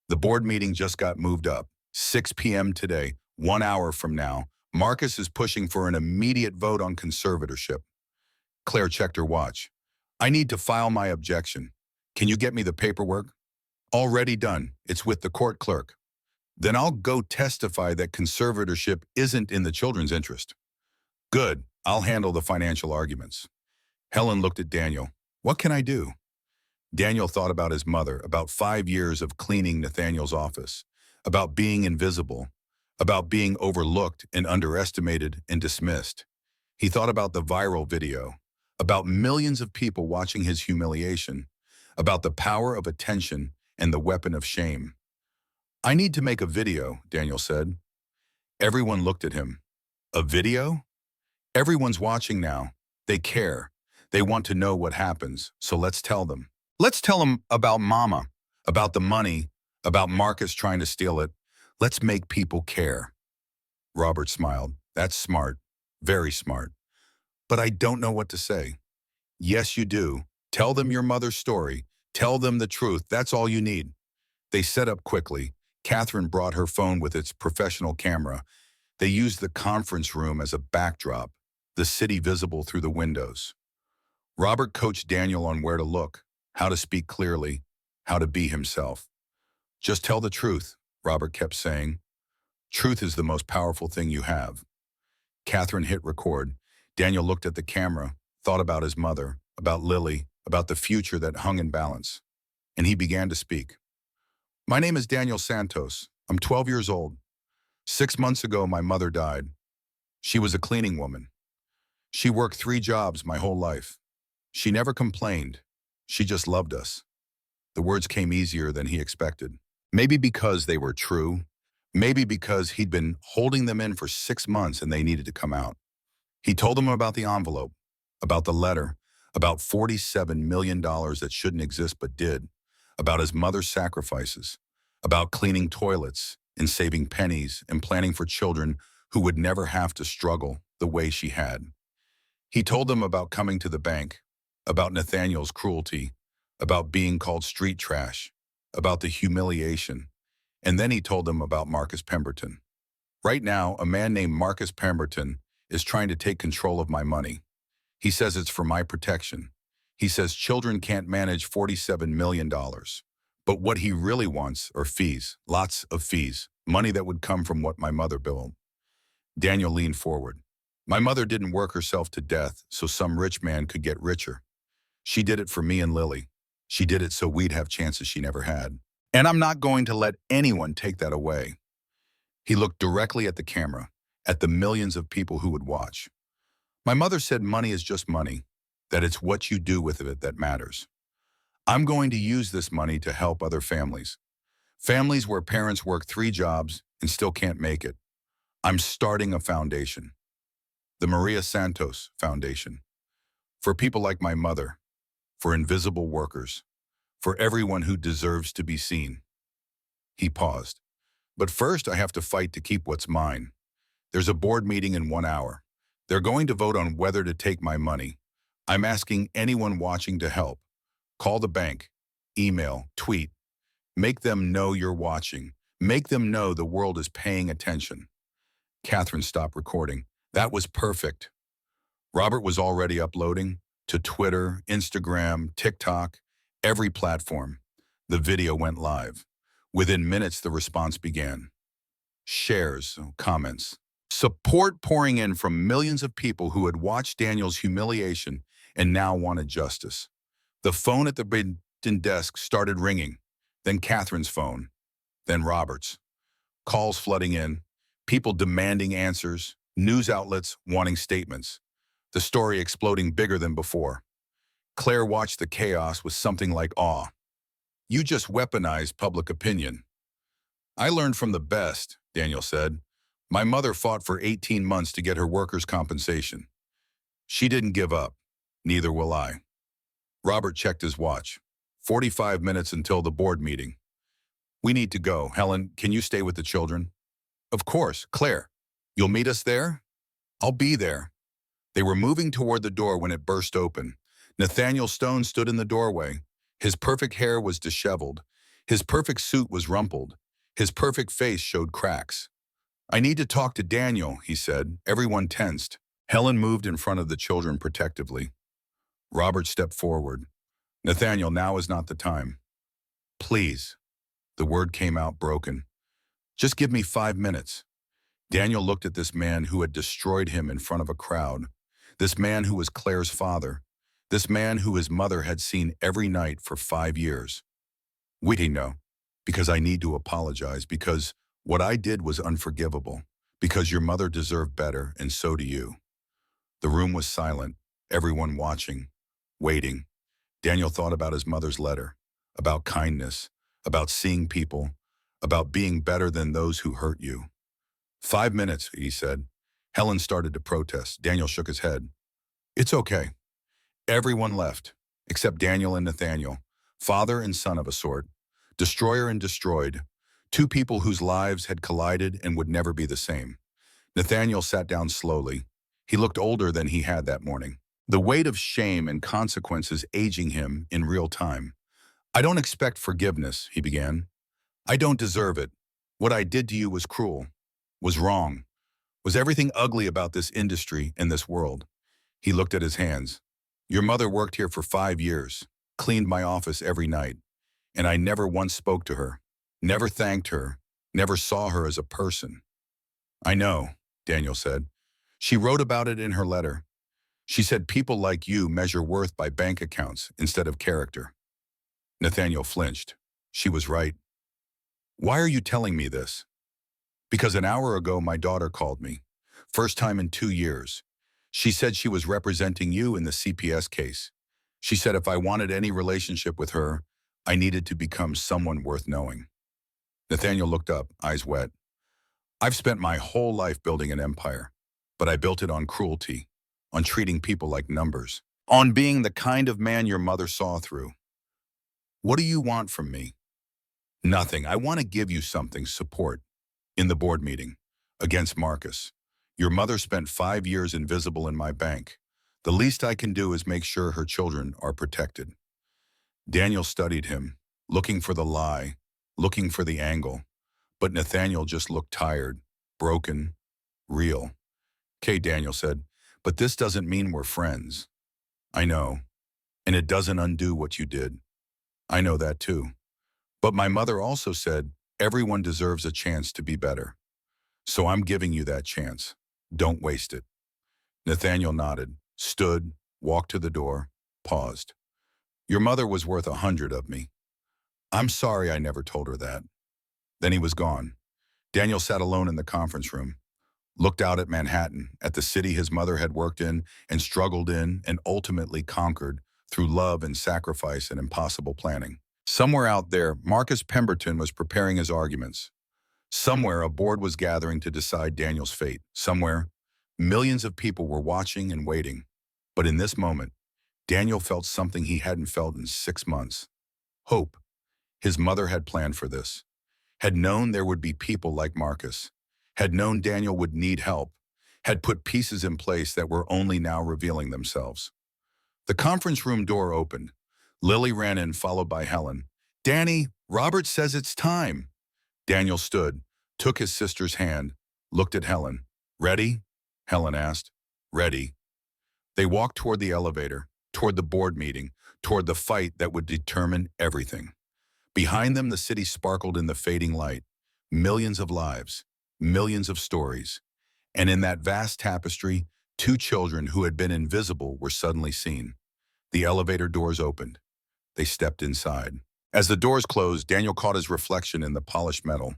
The board meeting just got moved up. 6 p.m. today, 1 hour from now. Marcus is pushing for an immediate vote on conservatorship. Claire checked her watch. I need to file my objection. Can you get me the paperwork? Already done. It's with the court clerk. Then I'll go testify that conservatorship isn't in the children's interest. Good. I'll handle the financial arguments. Helen looked at Daniel. What can I do? Daniel thought about his mother, about 5 years of cleaning Nathaniel's office, about being invisible, about being overlooked and underestimated and dismissed. He thought about the viral video, about millions of people watching his humiliation, about the power of attention and the weapon of shame. I need to make a video, Daniel said. Everyone looked at him. A video? Everyone's watching now. They care. They want to know what happens, so let's tell them. Let's tell them about Mama, about the money, about Marcus trying to steal it. Let's make people care. Robert smiled. That's smart. Very smart. But I don't know what to say. Yes, you do. Tell them your mother's story. Tell them the truth. That's all you need. They set up quickly. Catherine brought her phone with its professional camera. They used the conference room as a backdrop, the city visible through the windows. Robert coached Daniel on where to look, how to speak clearly, how to be himself. Just tell the truth, Robert kept saying. Truth is the most powerful thing you have. Catherine hit record. Daniel looked at the camera, thought about his mother, about Lily, about the future that hung in balance. And he began to speak. My name is Daniel Santos. I'm 12 years old. 6 months ago, my mother died. She was a cleaning woman. She worked 3 jobs my whole life. She never complained. She just loved us. The words came easier than he expected. Maybe because they were true. Maybe because he'd been holding them in for 6 months and they needed to come out. He told them about the envelope, about the letter, about $47 million that shouldn't exist but did, about his mother's sacrifices, about cleaning toilets and saving pennies and planning for children who would never have to struggle the way she had. He told them about coming to the bank, about Nathaniel's cruelty, about being called street trash, about the humiliation, and then he told them about Marcus Pemberton. Right now, a man named Marcus Pemberton is trying to take control of my money. He says it's for my protection. He says children can't manage $47 million. But what he really wants are fees, lots of fees, money that would come from what my mother billed. Daniel leaned forward. My mother didn't work herself to death so some rich man could get richer. She did it for me and Lily. She did it so we'd have chances she never had. And I'm not going to let anyone take that away. He looked directly at the camera, at the millions of people who would watch. My mother said money is just money, that it's what you do with it that matters. I'm going to use this money to help other families. Families where parents work 3 jobs and still can't make it. I'm starting a foundation. The Maria Santos Foundation. For people like my mother. For invisible workers. For everyone who deserves to be seen. He paused. But first I have to fight to keep what's mine. There's a board meeting in 1 hour. They're going to vote on whether to take my money. I'm asking anyone watching to help. Call the bank, email, tweet. Make them know you're watching. Make them know the world is paying attention. Catherine stopped recording. That was perfect. Robert was already uploading to Twitter, Instagram, TikTok, every platform. The video went live. Within minutes, the response began. Shares, comments, support pouring in from millions of people who had watched Daniel's humiliation and now wanted justice. The phone at the bedroom desk started ringing, then Catherine's phone, then Robert's. Calls flooding in, people demanding answers, news outlets wanting statements. The story exploding bigger than before. Claire watched the chaos with something like awe. You just weaponized public opinion. I learned from the best, Daniel said. My mother fought for 18 months to get her workers' compensation. She didn't give up. Neither will I. Robert checked his watch. 45 minutes until the board meeting. We need to go. Helen, can you stay with the children? Of course. Claire, you'll meet us there? I'll be there. They were moving toward the door when it burst open. Nathaniel Stone stood in the doorway. His perfect hair was disheveled. His perfect suit was rumpled. His perfect face showed cracks. I need to talk to Daniel, he said. Everyone tensed. Helen moved in front of the children protectively. Robert stepped forward. Nathaniel, now is not the time. Please. The word came out broken. Just give me 5 minutes. Daniel looked at this man who had destroyed him in front of a crowd. This man who was Claire's father. This man who his mother had seen every night for 5 years. We know. Because I need to apologize. Because what I did was unforgivable. Because your mother deserved better, and so do you. The room was silent. Everyone watching. Waiting. Daniel thought about his mother's letter. About kindness. About seeing people. About being better than those who hurt you. 5 minutes, he said. Helen started to protest. Daniel shook his head. It's okay. Everyone left, except Daniel and Nathaniel, father and son of a sort, destroyer and destroyed, two people whose lives had collided and would never be the same. Nathaniel sat down slowly. He looked older than he had that morning. The weight of shame and consequences aging him in real time. I don't expect forgiveness, he began. I don't deserve it. What I did to you was cruel, was wrong, was everything ugly about this industry and this world. He looked at his hands. Your mother worked here for 5 years, cleaned my office every night, and I never once spoke to her, never thanked her, never saw her as a person. I know, Daniel said. She wrote about it in her letter. She said people like you measure worth by bank accounts instead of character. Nathaniel flinched. She was right. Why are you telling me this? Because an hour ago my daughter called me. First time in 2 years. She said she was representing you in the CPS case. She said if I wanted any relationship with her, I needed to become someone worth knowing. Nathaniel looked up, eyes wet. I've spent my whole life building an empire, but I built it on cruelty, on treating people like numbers, on being the kind of man your mother saw through. What do you want from me? Nothing. I want to give you something, support. In the board meeting, against Marcus. Your mother spent 5 years invisible in my bank. The least I can do is make sure her children are protected. Daniel studied him, looking for the lie, looking for the angle. But Nathaniel just looked tired, broken, real. Okay, Daniel said, but this doesn't mean we're friends. I know, and it doesn't undo what you did. I know that too. But my mother also said, everyone deserves a chance to be better. So I'm giving you that chance. Don't waste it. Nathaniel nodded, stood, walked to the door, paused. Your mother was worth 100 of me. I'm sorry I never told her that. Then he was gone. Daniel sat alone in the conference room, looked out at Manhattan, at the city his mother had worked in and struggled in and ultimately conquered through love and sacrifice and impossible planning. Somewhere out there, Marcus Pemberton was preparing his arguments. Somewhere, a board was gathering to decide Daniel's fate. Somewhere, millions of people were watching and waiting. But in this moment, Daniel felt something he hadn't felt in 6 months. Hope. His mother had planned for this. Had known there would be people like Marcus. Had known Daniel would need help. Had put pieces in place that were only now revealing themselves. The conference room door opened. Lily ran in, followed by Helen. Danny, Robert says it's time. Daniel stood, took his sister's hand, looked at Helen. Ready? Helen asked. Ready. They walked toward the elevator, toward the board meeting, toward the fight that would determine everything. Behind them, the city sparkled in the fading light. Millions of lives, millions of stories. And in that vast tapestry, two children who had been invisible were suddenly seen. The elevator doors opened. They stepped inside. As the doors closed, Daniel caught his reflection in the polished metal.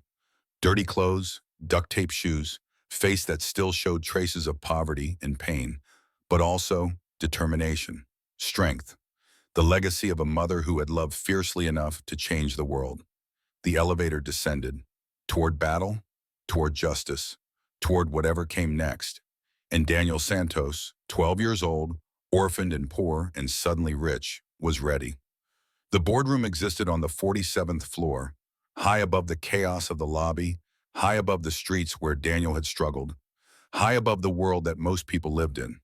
Dirty clothes, duct tape shoes, face that still showed traces of poverty and pain, but also determination, strength, the legacy of a mother who had loved fiercely enough to change the world. The elevator descended, toward battle, toward justice, toward whatever came next. And Daniel Santos, 12 years old, orphaned and poor and suddenly rich, was ready. The boardroom existed on the 47th floor, high above the chaos of the lobby, high above the streets where Daniel had struggled, high above the world that most people lived in.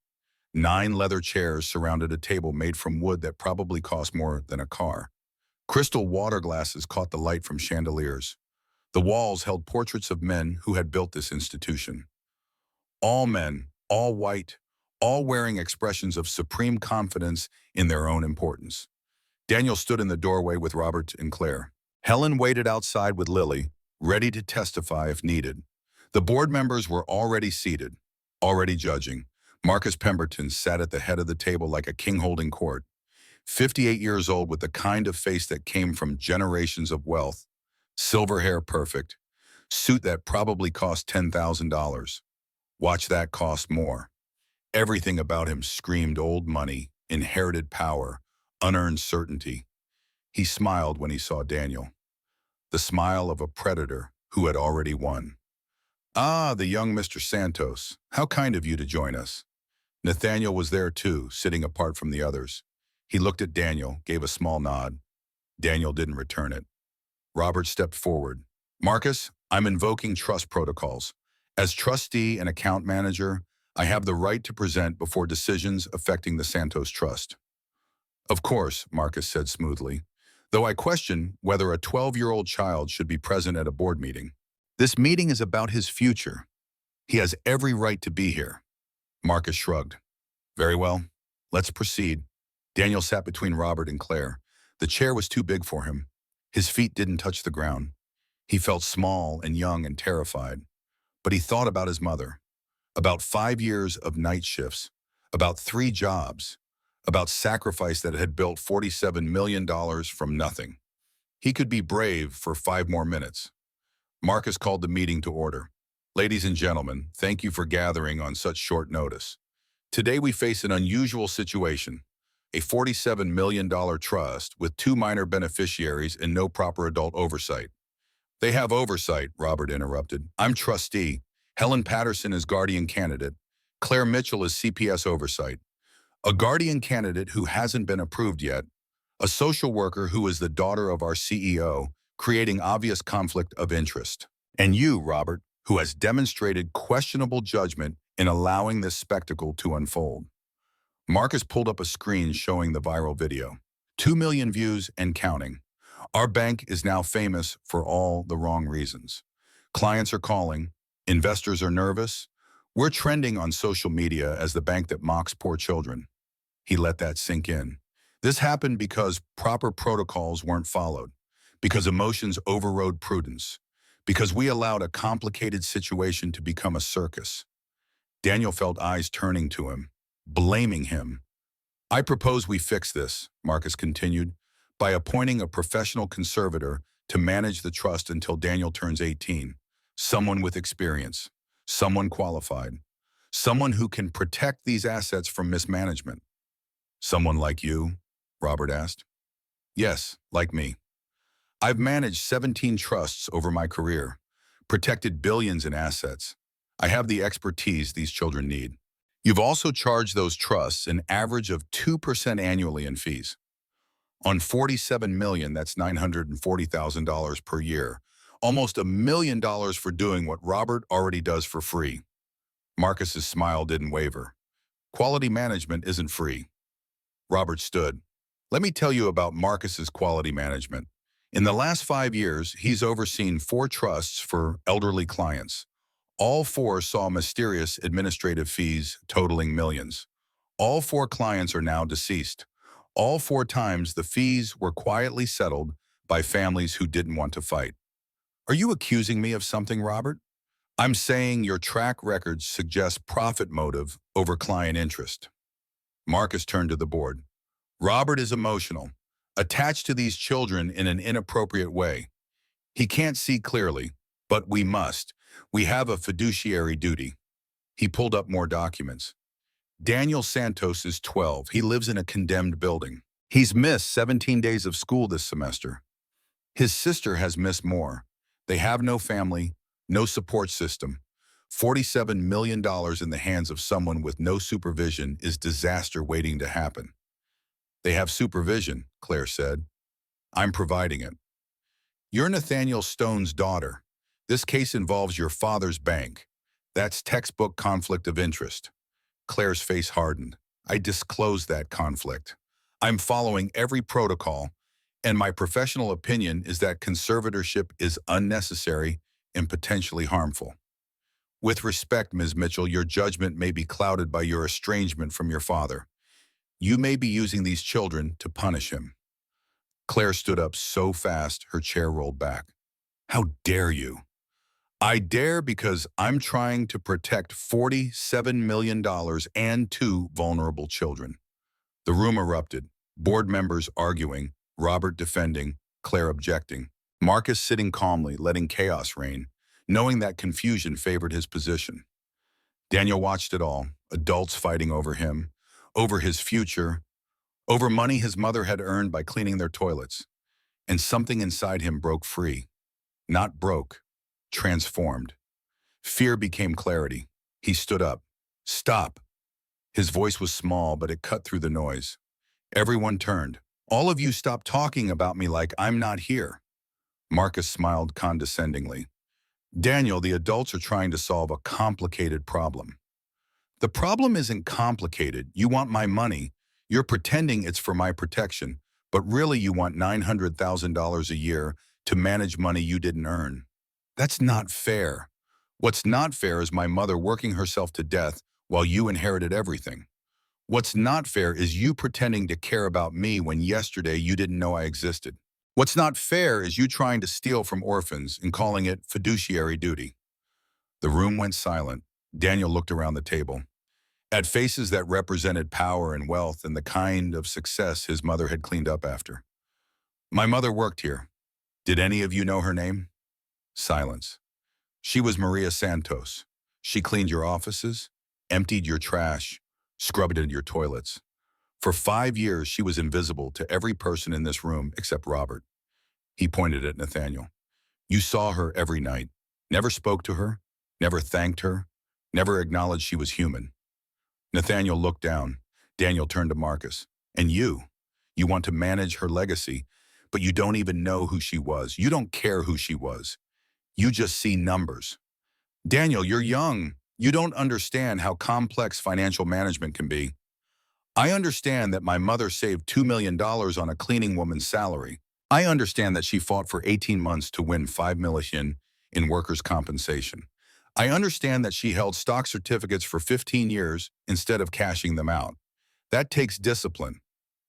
9 leather chairs surrounded a table made from wood that probably cost more than a car. Crystal water glasses caught the light from chandeliers. The walls held portraits of men who had built this institution. All men, all white, all wearing expressions of supreme confidence in their own importance. Daniel stood in the doorway with Robert and Claire. Helen waited outside with Lily, ready to testify if needed. The board members were already seated, already judging. Marcus Pemberton sat at the head of the table like a king holding court. 58 years old with the kind of face that came from generations of wealth. Silver hair perfect. Suit that probably cost $10,000. Watch that cost more. Everything about him screamed old money, inherited power, unearned certainty. He smiled when he saw Daniel. The smile of a predator who had already won. Ah, the young Mr. Santos. How kind of you to join us. Nathaniel was there too, sitting apart from the others. He looked at Daniel, gave a small nod. Daniel didn't return it. Robert stepped forward. Marcus, I'm invoking trust protocols. As trustee and account manager, I have the right to present before decisions affecting the Santos Trust. Of course, Marcus said smoothly, though I question whether a 12-year-old child should be present at a board meeting. This meeting is about his future. He has every right to be here. Marcus shrugged. Very well, let's proceed. Daniel sat between Robert and Claire. The chair was too big for him. His feet didn't touch the ground. He felt small and young and terrified. But he thought about his mother, about 5 years of night shifts, about 3 jobs, about sacrifice that had built $47 million from nothing. He could be brave for 5 more minutes. Marcus called the meeting to order. Ladies and gentlemen, thank you for gathering on such short notice. Today we face an unusual situation, a $47 million trust with 2 minor beneficiaries and no proper adult oversight. They have oversight, Robert interrupted. I'm trustee. Helen Patterson is guardian candidate. Claire Mitchell is CPS oversight. A guardian candidate who hasn't been approved yet. A social worker who is the daughter of our CEO, creating obvious conflict of interest. And you, Robert, who has demonstrated questionable judgment in allowing this spectacle to unfold. Marcus pulled up a screen showing the viral video. 2 million views and counting. Our bank is now famous for all the wrong reasons. Clients are calling. Investors are nervous. We're trending on social media as the bank that mocks poor children. He let that sink in. This happened because proper protocols weren't followed, because emotions overrode prudence, because we allowed a complicated situation to become a circus. Daniel felt eyes turning to him, blaming him. I propose we fix this, Marcus continued, by appointing a professional conservator to manage the trust until Daniel turns 18. Someone with experience, someone qualified, someone who can protect these assets from mismanagement. Someone like you? Robert asked. Yes, like me. I've managed 17 trusts over my career, protected billions in assets. I have the expertise these children need. You've also charged those trusts an average of 2% annually in fees. On $47 million, that's $940,000 per year. Almost $1 million for doing what Robert already does for free. Marcus's smile didn't waver. Quality management isn't free. Robert stood. Let me tell you about Marcus's quality management. In the last 5 years, he's overseen 4 trusts for elderly clients. All 4 saw mysterious administrative fees totaling millions. All 4 clients are now deceased. All 4 times the fees were quietly settled by families who didn't want to fight. Are you accusing me of something, Robert? I'm saying your track records suggest profit motive over client interest. Marcus turned to the board. Robert is emotional, attached to these children in an inappropriate way. He can't see clearly, but we must. We have a fiduciary duty. He pulled up more documents. Daniel Santos is 12. He lives in a condemned building. He's missed 17 days of school this semester. His sister has missed more. They have no family, no support system. $47 million in the hands of someone with no supervision is disaster waiting to happen. They have supervision, Claire said. I'm providing it. You're Nathaniel Stone's daughter. This case involves your father's bank. That's textbook conflict of interest. Claire's face hardened. I disclosed that conflict. I'm following every protocol, and my professional opinion is that conservatorship is unnecessary and potentially harmful. With respect, Ms. Mitchell, your judgment may be clouded by your estrangement from your father. You may be using these children to punish him. Claire stood up so fast her chair rolled back. How dare you? I dare because I'm trying to protect $47 million and 2 vulnerable children. The room erupted, board members arguing, Robert defending, Claire objecting. Marcus sitting calmly, letting chaos reign, knowing that confusion favored his position. Daniel watched it all, adults fighting over him, over his future, over money his mother had earned by cleaning their toilets. And something inside him broke free. Not broke, transformed. Fear became clarity. He stood up. Stop. His voice was small, but it cut through the noise. Everyone turned. All of you stop talking about me like I'm not here. Marcus smiled condescendingly. Daniel, the adults are trying to solve a complicated problem. The problem isn't complicated. You want my money. You're pretending it's for my protection, but really you want $900,000 a year to manage money you didn't earn. That's not fair. What's not fair is my mother working herself to death while you inherited everything. What's not fair is you pretending to care about me when yesterday you didn't know I existed. What's not fair is you trying to steal from orphans and calling it fiduciary duty. The room went silent. Daniel looked around the table, at faces that represented power and wealth and the kind of success his mother had cleaned up after. My mother worked here. Did any of you know her name? Silence. She was Maria Santos. She cleaned your offices, emptied your trash, scrubbed your toilets. For 5 years, she was invisible to every person in this room except Robert. He pointed at Nathaniel. You saw her every night, never spoke to her, never thanked her, never acknowledged she was human. Nathaniel looked down. Daniel turned to Marcus. And you want to manage her legacy, but you don't even know who she was. You don't care who she was. You just see numbers. Daniel, you're young. You don't understand how complex financial management can be. I understand that my mother saved $2 million on a cleaning woman's salary. I understand that she fought for 18 months to win $5 million in workers' compensation. I understand that she held stock certificates for 15 years instead of cashing them out. That takes discipline,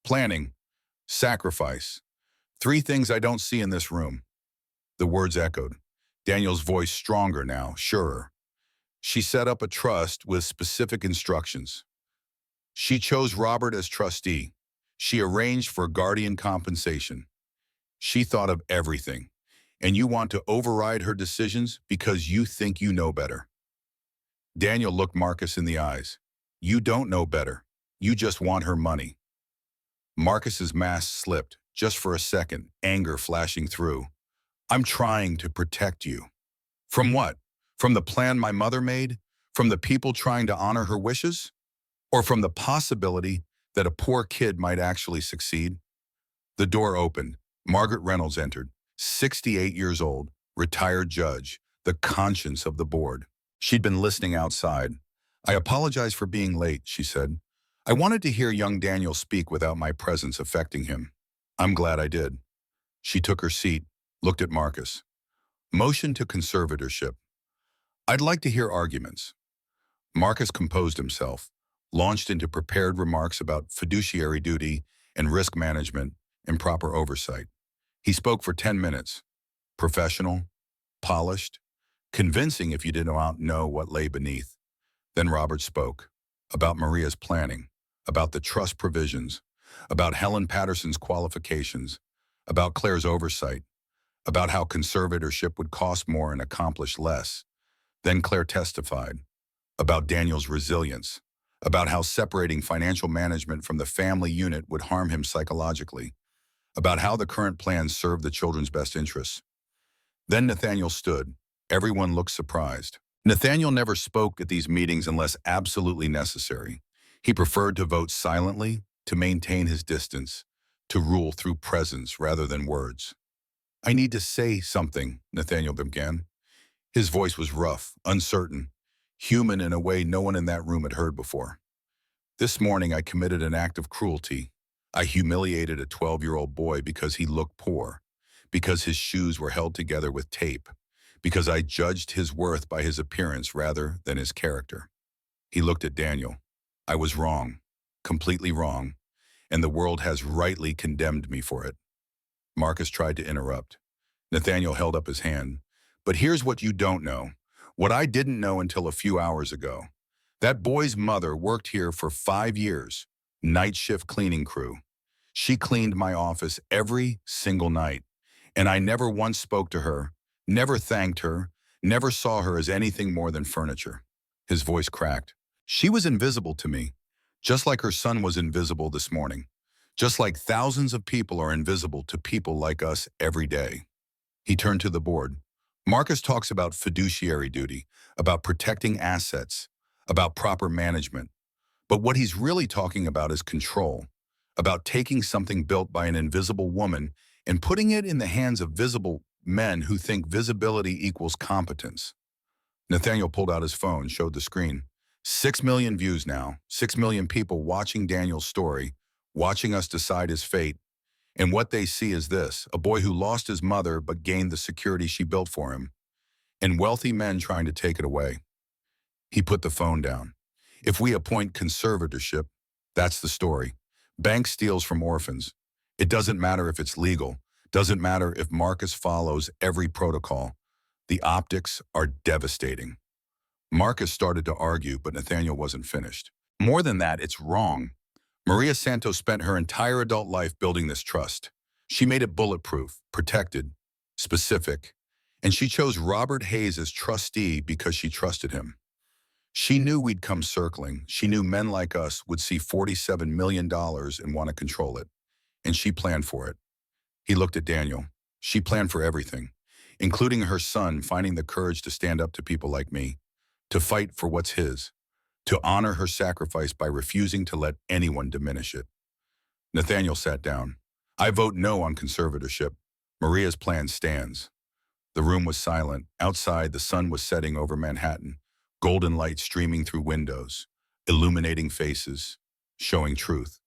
planning, sacrifice. 3 things I don't see in this room. The words echoed. Daniel's voice stronger now, surer. She set up a trust with specific instructions. She chose Robert as trustee. She arranged for guardian compensation. She thought of everything. And you want to override her decisions because you think you know better. Daniel looked Marcus in the eyes. You don't know better. You just want her money. Marcus's mask slipped, just for a second, anger flashing through. I'm trying to protect you. From what? From the plan my mother made? From the people trying to honor her wishes? Or from the possibility that a poor kid might actually succeed? The door opened. Margaret Reynolds entered, 68 years old, retired judge, the conscience of the board. She'd been listening outside. I apologize for being late, she said. I wanted to hear young Daniel speak without my presence affecting him. I'm glad I did. She took her seat, looked at Marcus. Motion to conservatorship. I'd like to hear arguments. Marcus composed himself, launched into prepared remarks about fiduciary duty and risk management and proper oversight. He spoke for 10 minutes. Professional, polished, convincing if you did not know what lay beneath. Then Robert spoke about Maria's planning, about the trust provisions, about Helen Patterson's qualifications, about Claire's oversight, about how conservatorship would cost more and accomplish less. Then Claire testified about Daniel's resilience, about how separating financial management from the family unit would harm him psychologically, about how the current plans serve the children's best interests. Then Nathaniel stood. Everyone looked surprised. Nathaniel never spoke at these meetings unless absolutely necessary. He preferred to vote silently, to maintain his distance, to rule through presence rather than words. I need to say something, Nathaniel began. His voice was rough, uncertain, human in a way no one in that room had heard before. This morning I committed an act of cruelty. I humiliated a 12-year-old boy because he looked poor, because his shoes were held together with tape, because I judged his worth by his appearance rather than his character. He looked at Daniel. I was wrong, completely wrong, and the world has rightly condemned me for it. Marcus tried to interrupt. Nathaniel held up his hand. But here's what you don't know, what I didn't know until a few hours ago. That boy's mother worked here for 5 years, night shift cleaning crew. She cleaned my office every single night, and I never once spoke to her, never thanked her, never saw her as anything more than furniture. His voice cracked. She was invisible to me, just like her son was invisible this morning, just like thousands of people are invisible to people like us every day. He turned to the board. Marcus talks about fiduciary duty, about protecting assets, about proper management. But what he's really talking about is control, about taking something built by an invisible woman and putting it in the hands of visible men who think visibility equals competence. Nathaniel pulled out his phone, showed the screen. 6 million views now, 6 million people watching Daniel's story, watching us decide his fate. And what they see is this, a boy who lost his mother but gained the security she built for him, and wealthy men trying to take it away. He put the phone down. If we appoint conservatorship, that's the story. Bank steals from orphans. It doesn't matter if it's legal. Doesn't matter if Marcus follows every protocol. The optics are devastating. Marcus started to argue, but Nathaniel wasn't finished. More than that, it's wrong. Maria Santos spent her entire adult life building this trust. She made it bulletproof, protected, specific, and she chose Robert Hayes as trustee because she trusted him. She knew we'd come circling. She knew men like us would see $47 million and want to control it, and she planned for it. He looked at Daniel. She planned for everything, including her son finding the courage to stand up to people like me, to fight for what's his, to honor her sacrifice by refusing to let anyone diminish it. Nathaniel sat down. I vote no on conservatorship. Maria's plan stands. The room was silent. Outside, the sun was setting over Manhattan, golden light streaming through windows, illuminating faces, showing truth.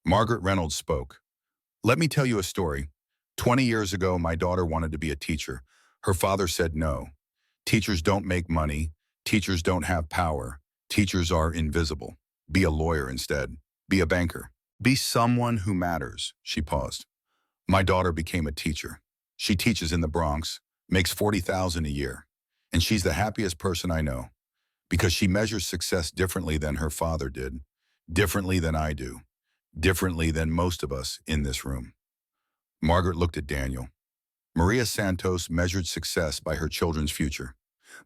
Margaret Reynolds spoke. Let me tell you a story. 20 years ago, my daughter wanted to be a teacher. Her father said no. Teachers don't make money. Teachers don't have power. Teachers are invisible. Be a lawyer instead. Be a banker. Be someone who matters. She paused. My daughter became a teacher. She teaches in the Bronx, makes $40,000 a year, and she's the happiest person I know because she measures success differently than her father did, differently than I do, differently than most of us in this room. Margaret looked at Daniel. Maria Santos measured success by her children's future,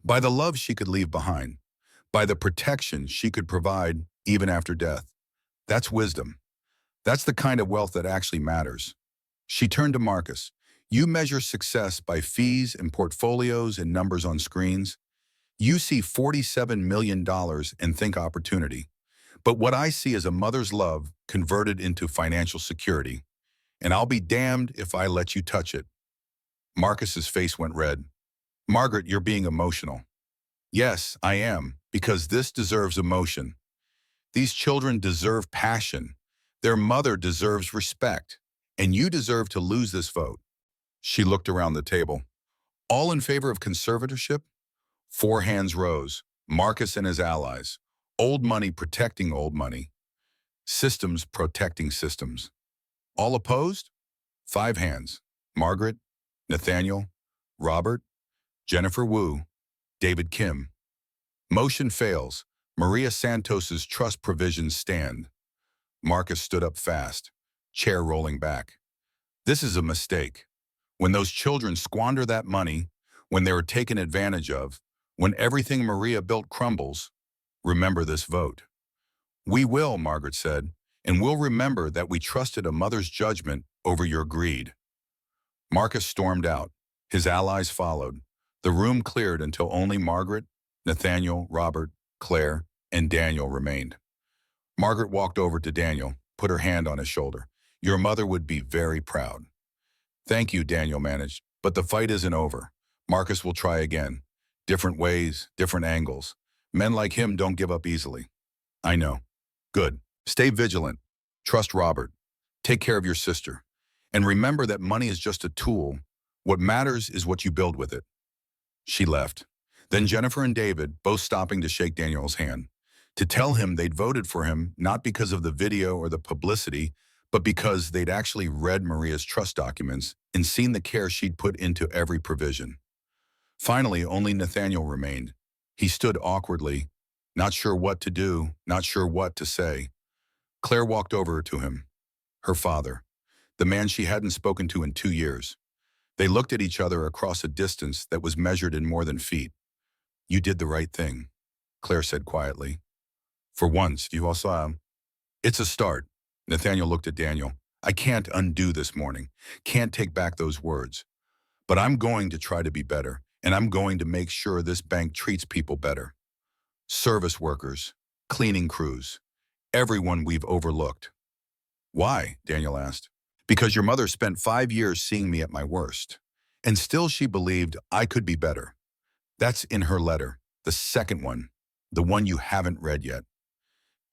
by the love she could leave behind, by the protection she could provide even after death. That's wisdom. That's the kind of wealth that actually matters. She turned to Marcus. You measure success by fees and portfolios and numbers on screens. You see $47 million and think opportunity. But what I see is a mother's love converted into financial security. And I'll be damned if I let you touch it. Marcus's face went red. Margaret, you're being emotional. Yes, I am, because this deserves emotion. These children deserve passion. Their mother deserves respect. And you deserve to lose this vote. She looked around the table. All in favor of conservatorship? 4 hands rose. Marcus and his allies. Old money protecting old money. Systems protecting systems. All opposed? 5 hands. Margaret, Nathaniel, Robert, Jennifer Wu, David Kim. Motion fails. Maria Santos's trust provisions stand. Marcus stood up fast, chair rolling back. This is a mistake. When those children squander that money, when they are taken advantage of, when everything Maria built crumbles, remember this vote. We will, Margaret said, and we'll remember that we trusted a mother's judgment over your greed. Marcus stormed out. His allies followed. The room cleared until only Margaret, Nathaniel, Robert, Claire, and Daniel remained. Margaret walked over to Daniel, put her hand on his shoulder. Your mother would be very proud. Thank you, Daniel managed, but the fight isn't over. Marcus will try again. Different ways, different angles. Men like him don't give up easily. I know. Good. Stay vigilant. Trust Robert. Take care of your sister. And remember that money is just a tool. What matters is what you build with it. She left. Then Jennifer and David, both stopping to shake Daniel's hand, to tell him they'd voted for him not because of the video or the publicity, but because they'd actually read Maria's trust documents and seen the care she'd put into every provision. Finally, only Nathaniel remained. He stood awkwardly, not sure what to do, not sure what to say. Claire walked over to him. Her father, the man she hadn't spoken to in 2 years. They looked at each other across a distance that was measured in more than feet. You did the right thing, Claire said quietly. For once, you all saw him. It's a start. Nathaniel looked at Daniel. I can't undo this morning, can't take back those words. But I'm going to try to be better, and I'm going to make sure this bank treats people better. Service workers, cleaning crews, everyone we've overlooked. Why? Daniel asked. Because your mother spent 5 years seeing me at my worst, and still she believed I could be better. That's in her letter, the second one, the one you haven't read yet.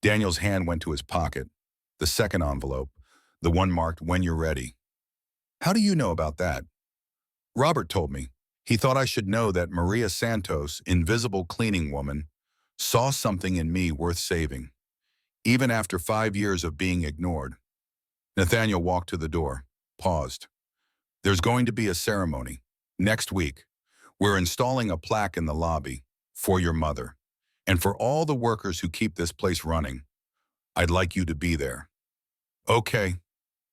Daniel's hand went to his pocket, the second envelope, the one marked when you're ready. How do you know about that? Robert told me. He thought I should know that Maria Santos, invisible cleaning woman, saw something in me worth saving, even after 5 years of being ignored. Nathaniel walked to the door, paused. There's going to be a ceremony. Next week, we're installing a plaque in the lobby for your mother and for all the workers who keep this place running. I'd like you to be there. Okay.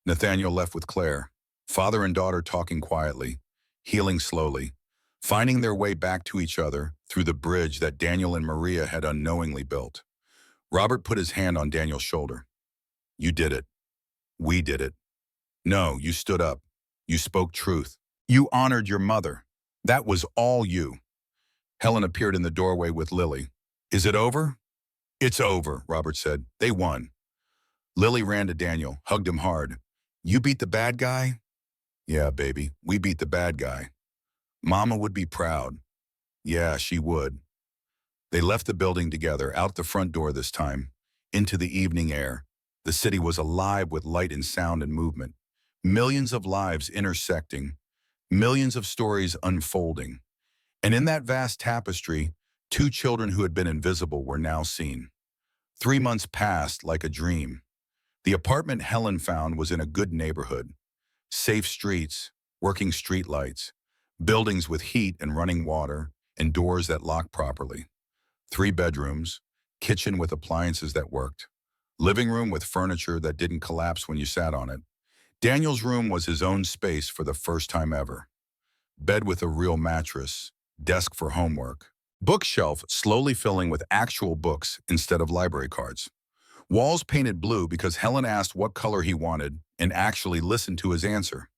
Nathaniel left with Claire, father and daughter talking quietly, healing slowly, finding their way back to each other through the bridge that Daniel and Maria had unknowingly built. Robert put his hand on Daniel's shoulder. You did it. We did it. No, you stood up. You spoke truth. You honored your mother. That was all you. Helen appeared in the doorway with Lily. Is it over? It's over, Robert said. They won. Lily ran to Daniel, hugged him hard. You beat the bad guy? Yeah, baby, we beat the bad guy. Mama would be proud. Yeah, she would. They left the building together, out the front door this time, into the evening air. The city was alive with light and sound and movement. Millions of lives intersecting, millions of stories unfolding. And in that vast tapestry, 2 children who had been invisible were now seen. 3 months passed like a dream. The apartment Helen found was in a good neighborhood. Safe streets, working streetlights, buildings with heat and running water, and doors that lock properly. 3 bedrooms, kitchen with appliances that worked. Living room with furniture that didn't collapse when you sat on it. Daniel's room was his own space for the first time ever. Bed with a real mattress, desk for homework. Bookshelf slowly filling with actual books instead of library cards. Walls painted blue because Helen asked what color he wanted and actually listened to his answer.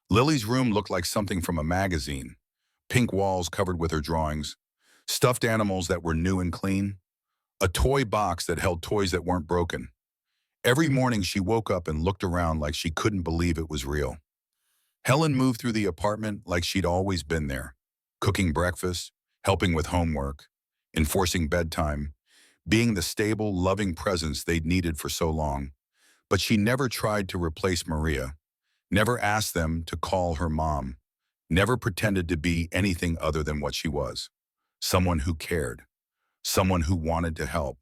Lily's room looked like something from a magazine. Pink walls covered with her drawings. Stuffed animals that were new and clean. A toy box that held toys that weren't broken. Every morning she woke up and looked around like she couldn't believe it was real. Helen moved through the apartment like she'd always been there, cooking breakfast, helping with homework, enforcing bedtime, being the stable, loving presence they'd needed for so long. But she never tried to replace Maria, never asked them to call her mom, never pretended to be anything other than what she was. Someone who cared, someone who wanted to help,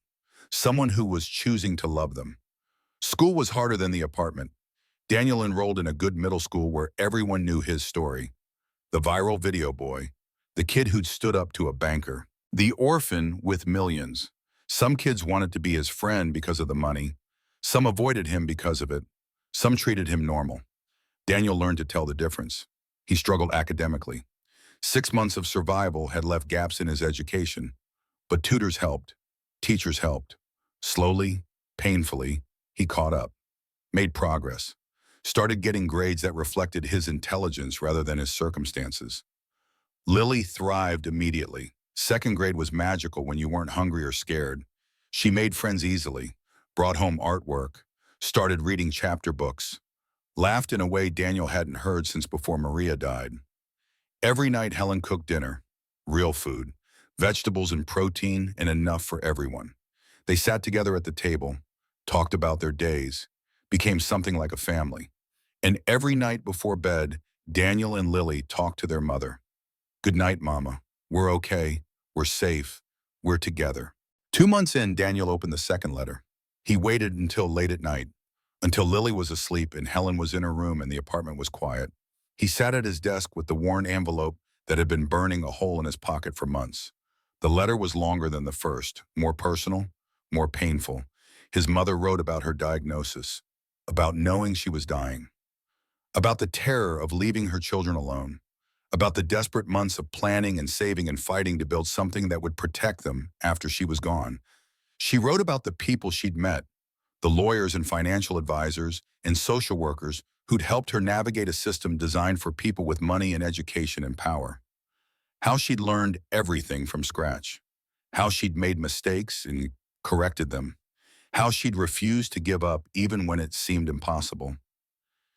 someone who was choosing to love them. School was harder than the apartment. Daniel enrolled in a good middle school where everyone knew his story. The viral video boy, the kid who'd stood up to a banker, the orphan with millions. Some kids wanted to be his friend because of the money. Some avoided him because of it. Some treated him normal. Daniel learned to tell the difference. He struggled academically. 6 months of survival had left gaps in his education. But tutors helped. Teachers helped. Slowly, painfully, he caught up, made progress, started getting grades that reflected his intelligence rather than his circumstances. Lily thrived immediately. Second grade was magical when you weren't hungry or scared. She made friends easily, brought home artwork, started reading chapter books, laughed in a way Daniel hadn't heard since before Maria died. Every night Helen cooked dinner, real food, vegetables and protein and enough for everyone. They sat together at the table, talked about their days, became something like a family. And every night before bed, Daniel and Lily talked to their mother. "Good night, Mama. We're okay. We're safe. We're together." 2 months in, Daniel opened the second letter. He waited until late at night, until Lily was asleep and Helen was in her room and the apartment was quiet. He sat at his desk with the worn envelope that had been burning a hole in his pocket for months. The letter was longer than the first, more personal, more painful. His mother wrote about her diagnosis, about knowing she was dying, about the terror of leaving her children alone, about the desperate months of planning and saving and fighting to build something that would protect them after she was gone. She wrote about the people she'd met, the lawyers and financial advisors and social workers who'd helped her navigate a system designed for people with money and education and power. How she'd learned everything from scratch. How she'd made mistakes and corrected them. How she'd refused to give up even when it seemed impossible.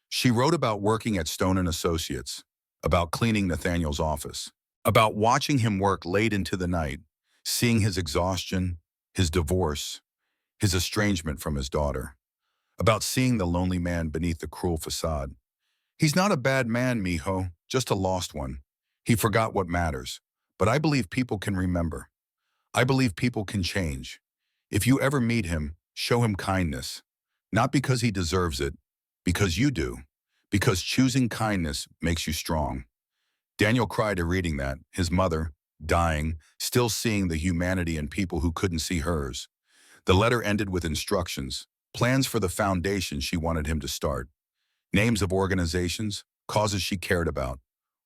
She wrote about working at Stone and Associates, about cleaning Nathaniel's office, about watching him work late into the night, seeing his exhaustion, his divorce, his estrangement from his daughter, about seeing the lonely man beneath the cruel facade. "He's not a bad man, mijo, just a lost one. He forgot what matters. But I believe people can remember. I believe people can change. If you ever meet him, show him kindness. Not because he deserves it, because you do. Because choosing kindness makes you strong." Daniel cried at reading that, his mother, dying, still seeing the humanity in people who couldn't see hers. The letter ended with instructions, plans for the foundation she wanted him to start. Names of organizations, causes she cared about,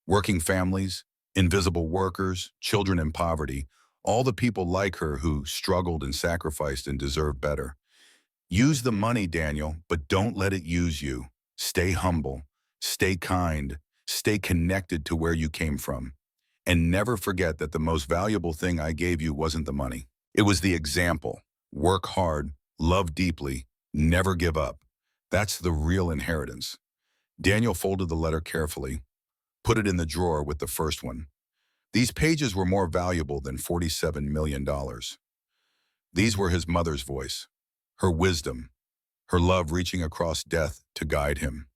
working families, invisible workers, children in poverty, all the people like her who struggled and sacrificed and deserved better. "Use the money, Daniel, but don't let it use you. Stay humble, stay kind, stay connected to where you came from. And never forget that the most valuable thing I gave you wasn't the money. It was the example. Work hard, love deeply, never give up. That's the real inheritance." Daniel folded the letter carefully, put it in the drawer with the first one. These pages were more valuable than $47 million. These were his mother's voice, her wisdom, her love reaching across death to guide him.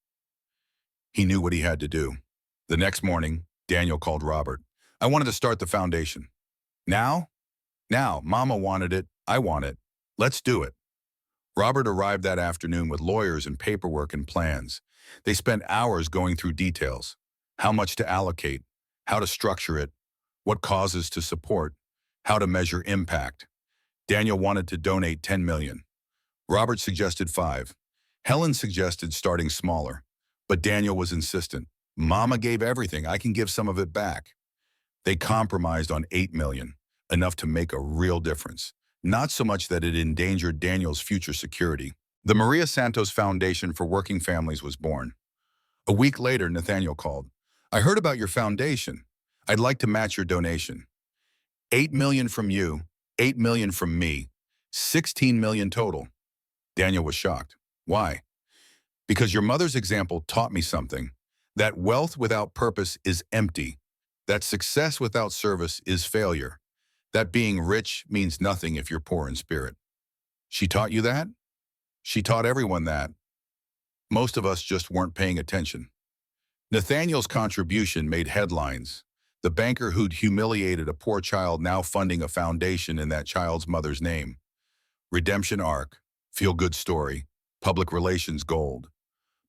He knew what he had to do. The next morning, Daniel called Robert. "I wanted to start the foundation." "Now?" "Now. Mama wanted it. I want it. Let's do it." Robert arrived that afternoon with lawyers and paperwork and plans. They spent hours going through details. How much to allocate, how to structure it, what causes to support, how to measure impact. Daniel wanted to donate $10 million. Robert suggested 5. Helen suggested starting smaller. But Daniel was insistent. "Mama gave everything. I can give some of it back." They compromised on $8 million, enough to make a real difference. Not so much that it endangered Daniel's future security. The Maria Santos Foundation for Working Families was born. A week later, Nathaniel called. "I heard about your foundation. I'd like to match your donation. $8 million from you, $8 million from me, $16 million total." Daniel was shocked. "Why?" "Because your mother's example taught me something. That wealth without purpose is empty. That success without service is failure. That being rich means nothing if you're poor in spirit. She taught you that? She taught everyone that. Most of us just weren't paying attention. Nathaniel's contribution made headlines. The banker who'd humiliated a poor child now funding a foundation in that child's mother's name. Redemption arc, feel-good story, public relations gold.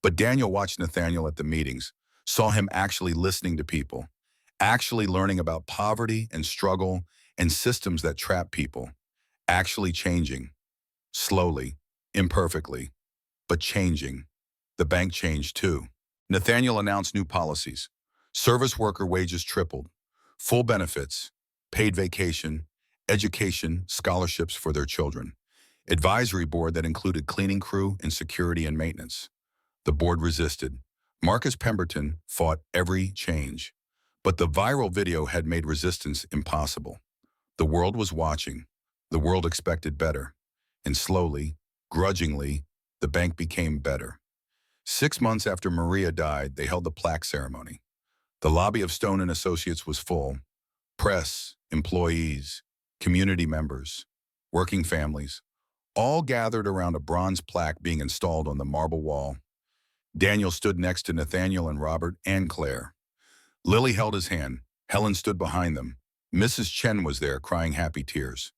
But Daniel watched Nathaniel at the meetings, saw him actually listening to people, actually learning about poverty and struggle and systems that trap people, actually changing, slowly, imperfectly, but changing. The bank changed too. Nathaniel announced new policies. Service worker wages tripled, full benefits, paid vacation, education, scholarships for their children. Advisory board that included cleaning crew and security and maintenance. The board resisted. Marcus Pemberton fought every change. But the viral video had made resistance impossible. The world was watching. The world expected better. And slowly, grudgingly, the bank became better. 6 months after Maria died, they held the plaque ceremony. The lobby of Stone & Associates was full. Press, employees, community members, working families, all gathered around a bronze plaque being installed on the marble wall. Daniel stood next to Nathaniel and Robert and Claire. Lily held his hand. Helen stood behind them. Mrs. Chen was there, crying happy tears.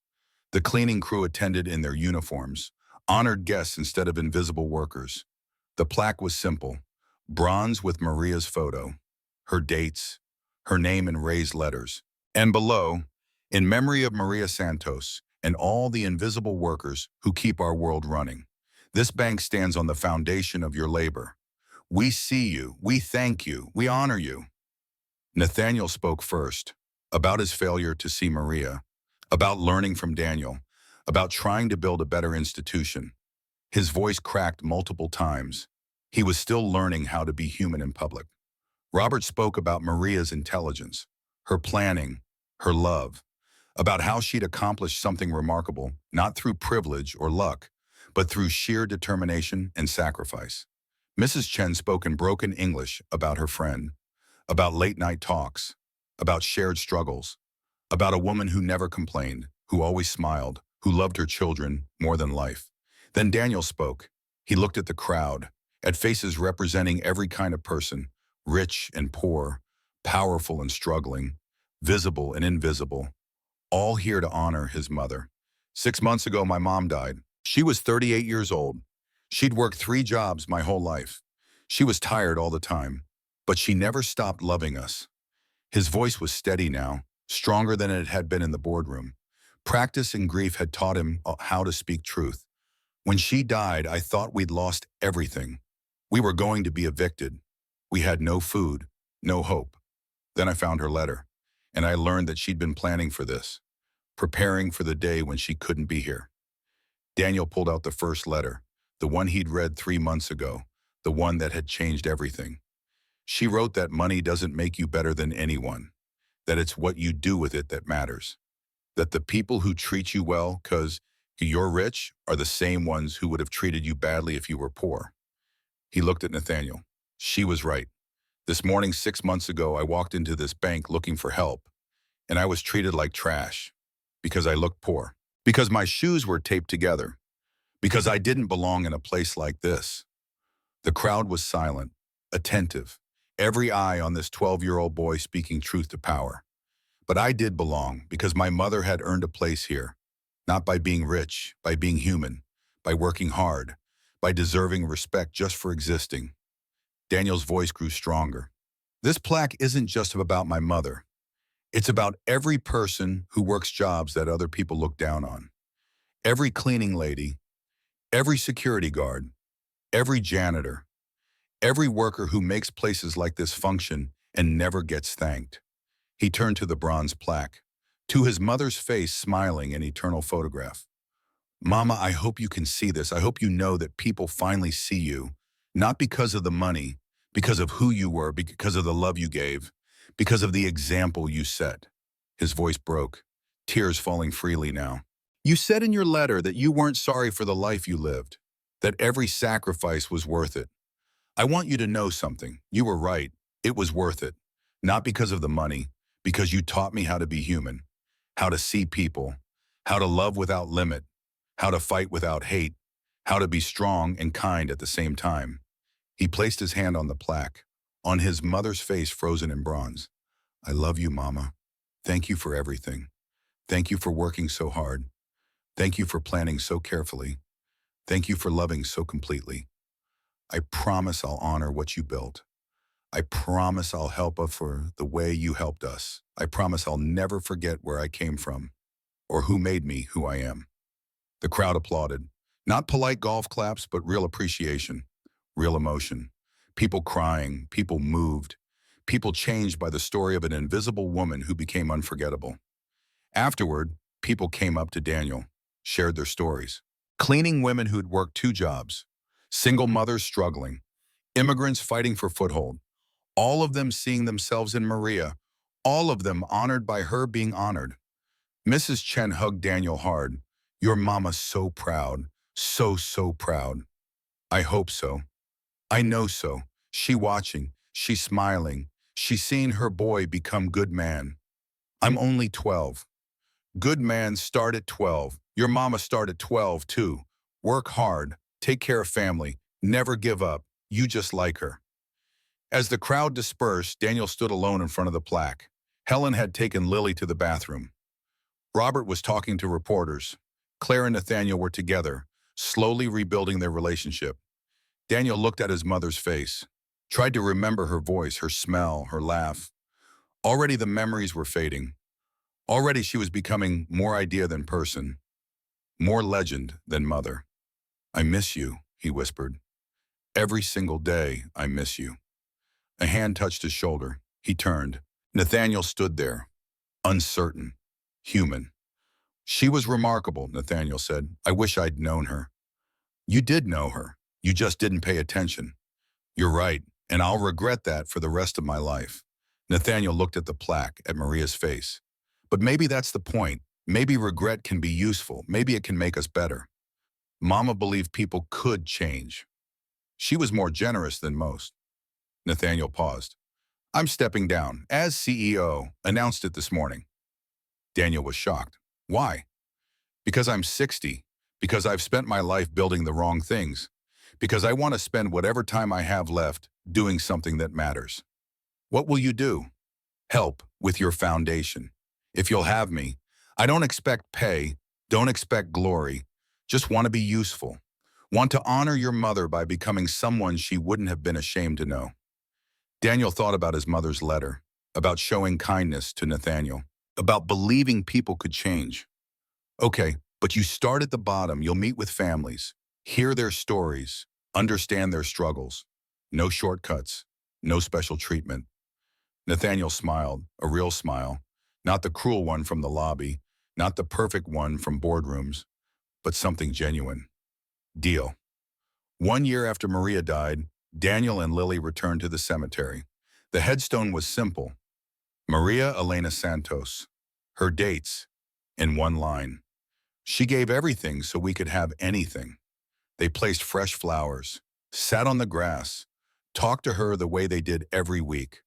The cleaning crew attended in their uniforms, honored guests instead of invisible workers. The plaque was simple, bronze with Maria's photo, her dates, her name in raised letters. And below, in memory of Maria Santos and all the invisible workers who keep our world running. This bank stands on the foundation of your labor. We see you, we thank you, we honor you. Nathaniel spoke first, about his failure to see Maria, about learning from Daniel, about trying to build a better institution. His voice cracked multiple times. He was still learning how to be human in public. Robert spoke about Maria's intelligence, her planning, her love, about how she'd accomplished something remarkable, not through privilege or luck, but through sheer determination and sacrifice. Mrs. Chen spoke in broken English about her friend, about late-night talks, about shared struggles, about a woman who never complained, who always smiled, who loved her children more than life. Then Daniel spoke. He looked at the crowd, at faces representing every kind of person, rich and poor, powerful and struggling, visible and invisible, all here to honor his mother. 6 months ago, my mom died. She was 38 years old. She'd worked 3 jobs my whole life. She was tired all the time, but she never stopped loving us. His voice was steady now, stronger than it had been in the boardroom. Practice in grief had taught him how to speak truth. When she died, I thought we'd lost everything. We were going to be evicted. We had no food, no hope. Then I found her letter, and I learned that she'd been planning for this, preparing for the day when she couldn't be here. Daniel pulled out the first letter, the one he'd read 3 months ago, the one that had changed everything. She wrote that money doesn't make you better than anyone, that it's what you do with it that matters, that the people who treat you well because you're rich are the same ones who would have treated you badly if you were poor. He looked at Nathaniel. She was right. This morning 6 months ago, I walked into this bank looking for help, and I was treated like trash because I looked poor, because my shoes were taped together, because I didn't belong in a place like this. The crowd was silent, attentive, every eye on this 12-year-old boy speaking truth to power. But I did belong because my mother had earned a place here, not by being rich, by being human, by working hard, by deserving respect just for existing. Daniel's voice grew stronger. This plaque isn't just about my mother. It's about every person who works jobs that other people look down on. Every cleaning lady, every security guard, every janitor, every worker who makes places like this function and never gets thanked. He turned to the bronze plaque, to his mother's face smiling an eternal photograph. Mama, I hope you can see this. I hope you know that people finally see you, not because of the money, because of who you were, because of the love you gave, because of the example you set. His voice broke, tears falling freely now. You said in your letter that you weren't sorry for the life you lived, that every sacrifice was worth it. I want you to know something. You were right. It was worth it. Not because of the money, because you taught me how to be human. how to see people, how to love without limit, how to fight without hate, how to be strong and kind at the same time. He placed his hand on the plaque, on his mother's face frozen in bronze. I love you, Mama. Thank you for everything. Thank you for working so hard. Thank you for planning so carefully. Thank you for loving so completely. I promise I'll honor what you built. I promise I'll help us for the way you helped us. I promise I'll never forget where I came from or who made me who I am. The crowd applauded. Not polite golf claps, but real appreciation, real emotion. People crying, people moved, people changed by the story of an invisible woman who became unforgettable. Afterward, people came up to Daniel, shared their stories. Cleaning women who'd worked 2 jobs, single mothers struggling, immigrants fighting for foothold, all of them seeing themselves in Maria, all of them honored by her being honored. Mrs. Chen hugged Daniel hard. Your mama's so proud, so proud. I hope so. I know so. She watching, she smiling, she seeing her boy become good man. I'm only 12. Good man start at 12. Your mama start at 12 too. Work hard, take care of family, never give up. You just like her. As the crowd dispersed, Daniel stood alone in front of the plaque. Helen had taken Lily to the bathroom. Robert was talking to reporters. Claire and Nathaniel were together, slowly rebuilding their relationship. Daniel looked at his mother's face, tried to remember her voice, her smell, her laugh. Already the memories were fading. Already she was becoming more idea than person, more legend than mother. I miss you, he whispered. Every single day, I miss you. A hand touched his shoulder. He turned. Nathaniel stood there, uncertain, human. She was remarkable, Nathaniel said. I wish I'd known her. You did know her. You just didn't pay attention. You're right, and I'll regret that for the rest of my life. Nathaniel looked at the plaque, at Maria's face. But maybe that's the point. Maybe regret can be useful. Maybe it can make us better. Mama believed people could change. She was more generous than most. Nathaniel paused. I'm stepping down, as CEO, announced it this morning. Daniel was shocked. Why? Because I'm 60. Because I've spent my life building the wrong things. Because I want to spend whatever time I have left doing something that matters. What will you do? Help with your foundation. If you'll have me, I don't expect pay, don't expect glory, just want to be useful. Want to honor your mother by becoming someone she wouldn't have been ashamed to know. Daniel thought about his mother's letter, about showing kindness to Nathaniel, about believing people could change. Okay, but you start at the bottom. You'll meet with families, hear their stories, understand their struggles. No shortcuts, no special treatment. Nathaniel smiled, a real smile, not the cruel one from the lobby, not the perfect one from boardrooms, but something genuine. Deal. 1 year after Maria died, Daniel and Lily returned to the cemetery. The headstone was simple. Maria Elena Santos. Her dates, in one line. She gave everything so we could have anything. They placed fresh flowers, sat on the grass, talked to her the way they did every week.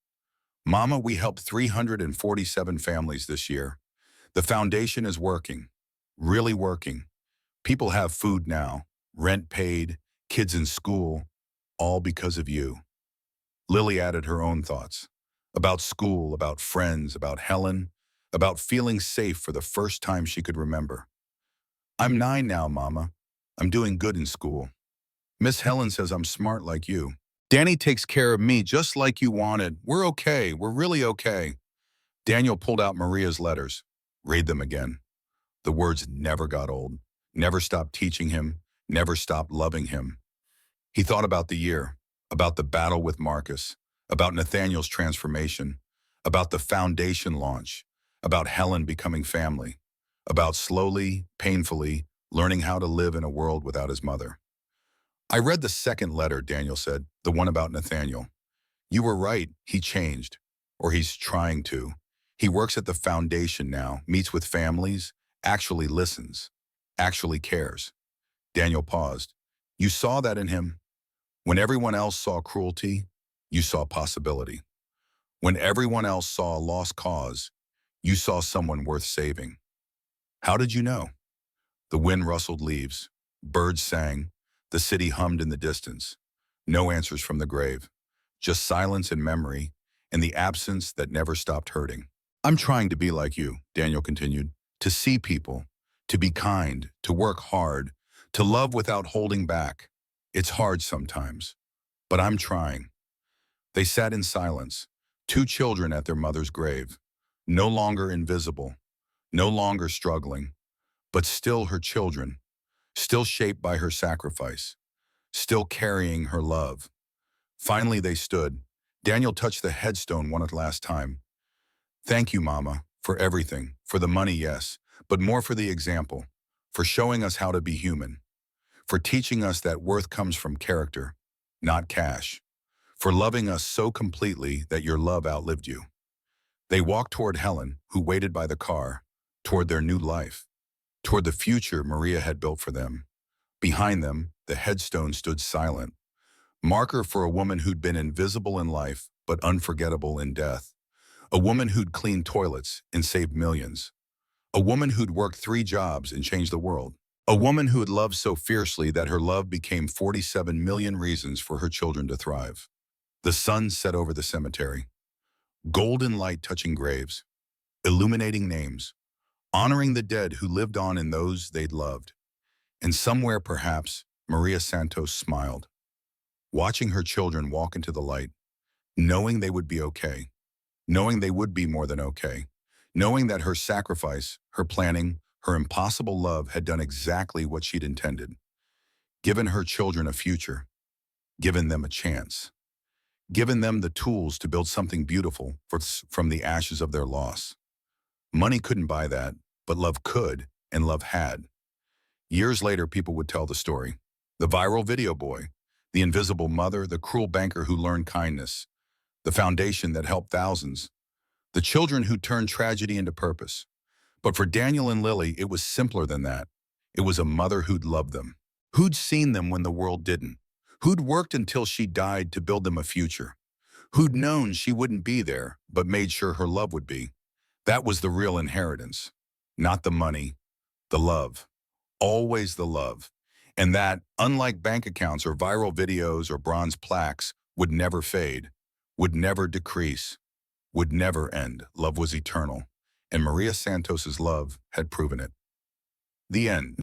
Mama, we helped 347 families this year. The foundation is working, really working. People have food now, rent paid, kids in school, all because of you. Lily added her own thoughts about school, about friends, about Helen, about feeling safe for the first time she could remember. I'm 9 now, Mama. I'm doing good in school. Miss Helen says I'm smart like you. Danny takes care of me just like you wanted. We're okay. We're really okay. Daniel pulled out Maria's letters. Read them again. The words never got old, never stopped teaching him, never stopped loving him. He thought about the year, about the battle with Marcus, about Nathaniel's transformation, about the foundation launch, about Helen becoming family, about slowly, painfully, learning how to live in a world without his mother. I read the second letter, Daniel said, the one about Nathaniel. You were right, he changed, or he's trying to. He works at the foundation now, meets with families, actually listens, actually cares. Daniel paused. You saw that in him. When everyone else saw cruelty, you saw possibility. When everyone else saw a lost cause, You saw someone worth saving. How did you know? The wind rustled leaves. Birds sang. The city hummed in the distance. No answers from the grave. Just silence and memory, and the absence that never stopped hurting. I'm trying to be like you, Daniel continued, to see people, to be kind, to work hard, to love without holding back. It's hard sometimes, but I'm trying. They sat in silence, two children at their mother's grave, no longer invisible, no longer struggling, but still her children, still shaped by her sacrifice, still carrying her love. Finally they stood. Daniel touched the headstone one last time. Thank you, Mama, for everything, for the money, yes, but more for the example, for showing us how to be human, for teaching us that worth comes from character, not cash, for loving us so completely that your love outlived you. They walked toward Helen, who waited by the car, toward their new life, toward the future Maria had built for them. Behind them, the headstone stood silent, marker for a woman who'd been invisible in life but unforgettable in death. A woman who'd cleaned toilets and saved millions. A woman who'd worked 3 jobs and changed the world. A woman who had loved so fiercely that her love became 47 million reasons for her children to thrive. The sun set over the cemetery, golden light touching graves, illuminating names, honoring the dead who lived on in those they'd loved. And somewhere, perhaps, Maria Santos smiled, watching her children walk into the light, knowing they would be okay, knowing they would be more than okay, knowing that her sacrifice, her planning, her impossible love had done exactly what she'd intended, given her children a future, given them a chance, given them the tools to build something beautiful from the ashes of their loss. Money couldn't buy that, but love could, and love had. Years later, people would tell the story. The viral video boy, the invisible mother, the cruel banker who learned kindness, the foundation that helped thousands, the children who turned tragedy into purpose. But for Daniel and Lily, it was simpler than that. It was a mother who'd loved them, who'd seen them when the world didn't, who'd worked until she died to build them a future, who'd known she wouldn't be there, but made sure her love would be. That was the real inheritance, not the money, the love, always the love. And that, unlike bank accounts or viral videos or bronze plaques, would never fade, would never decrease, would never end. Love was eternal, and Maria Santos's love had proven it. The end.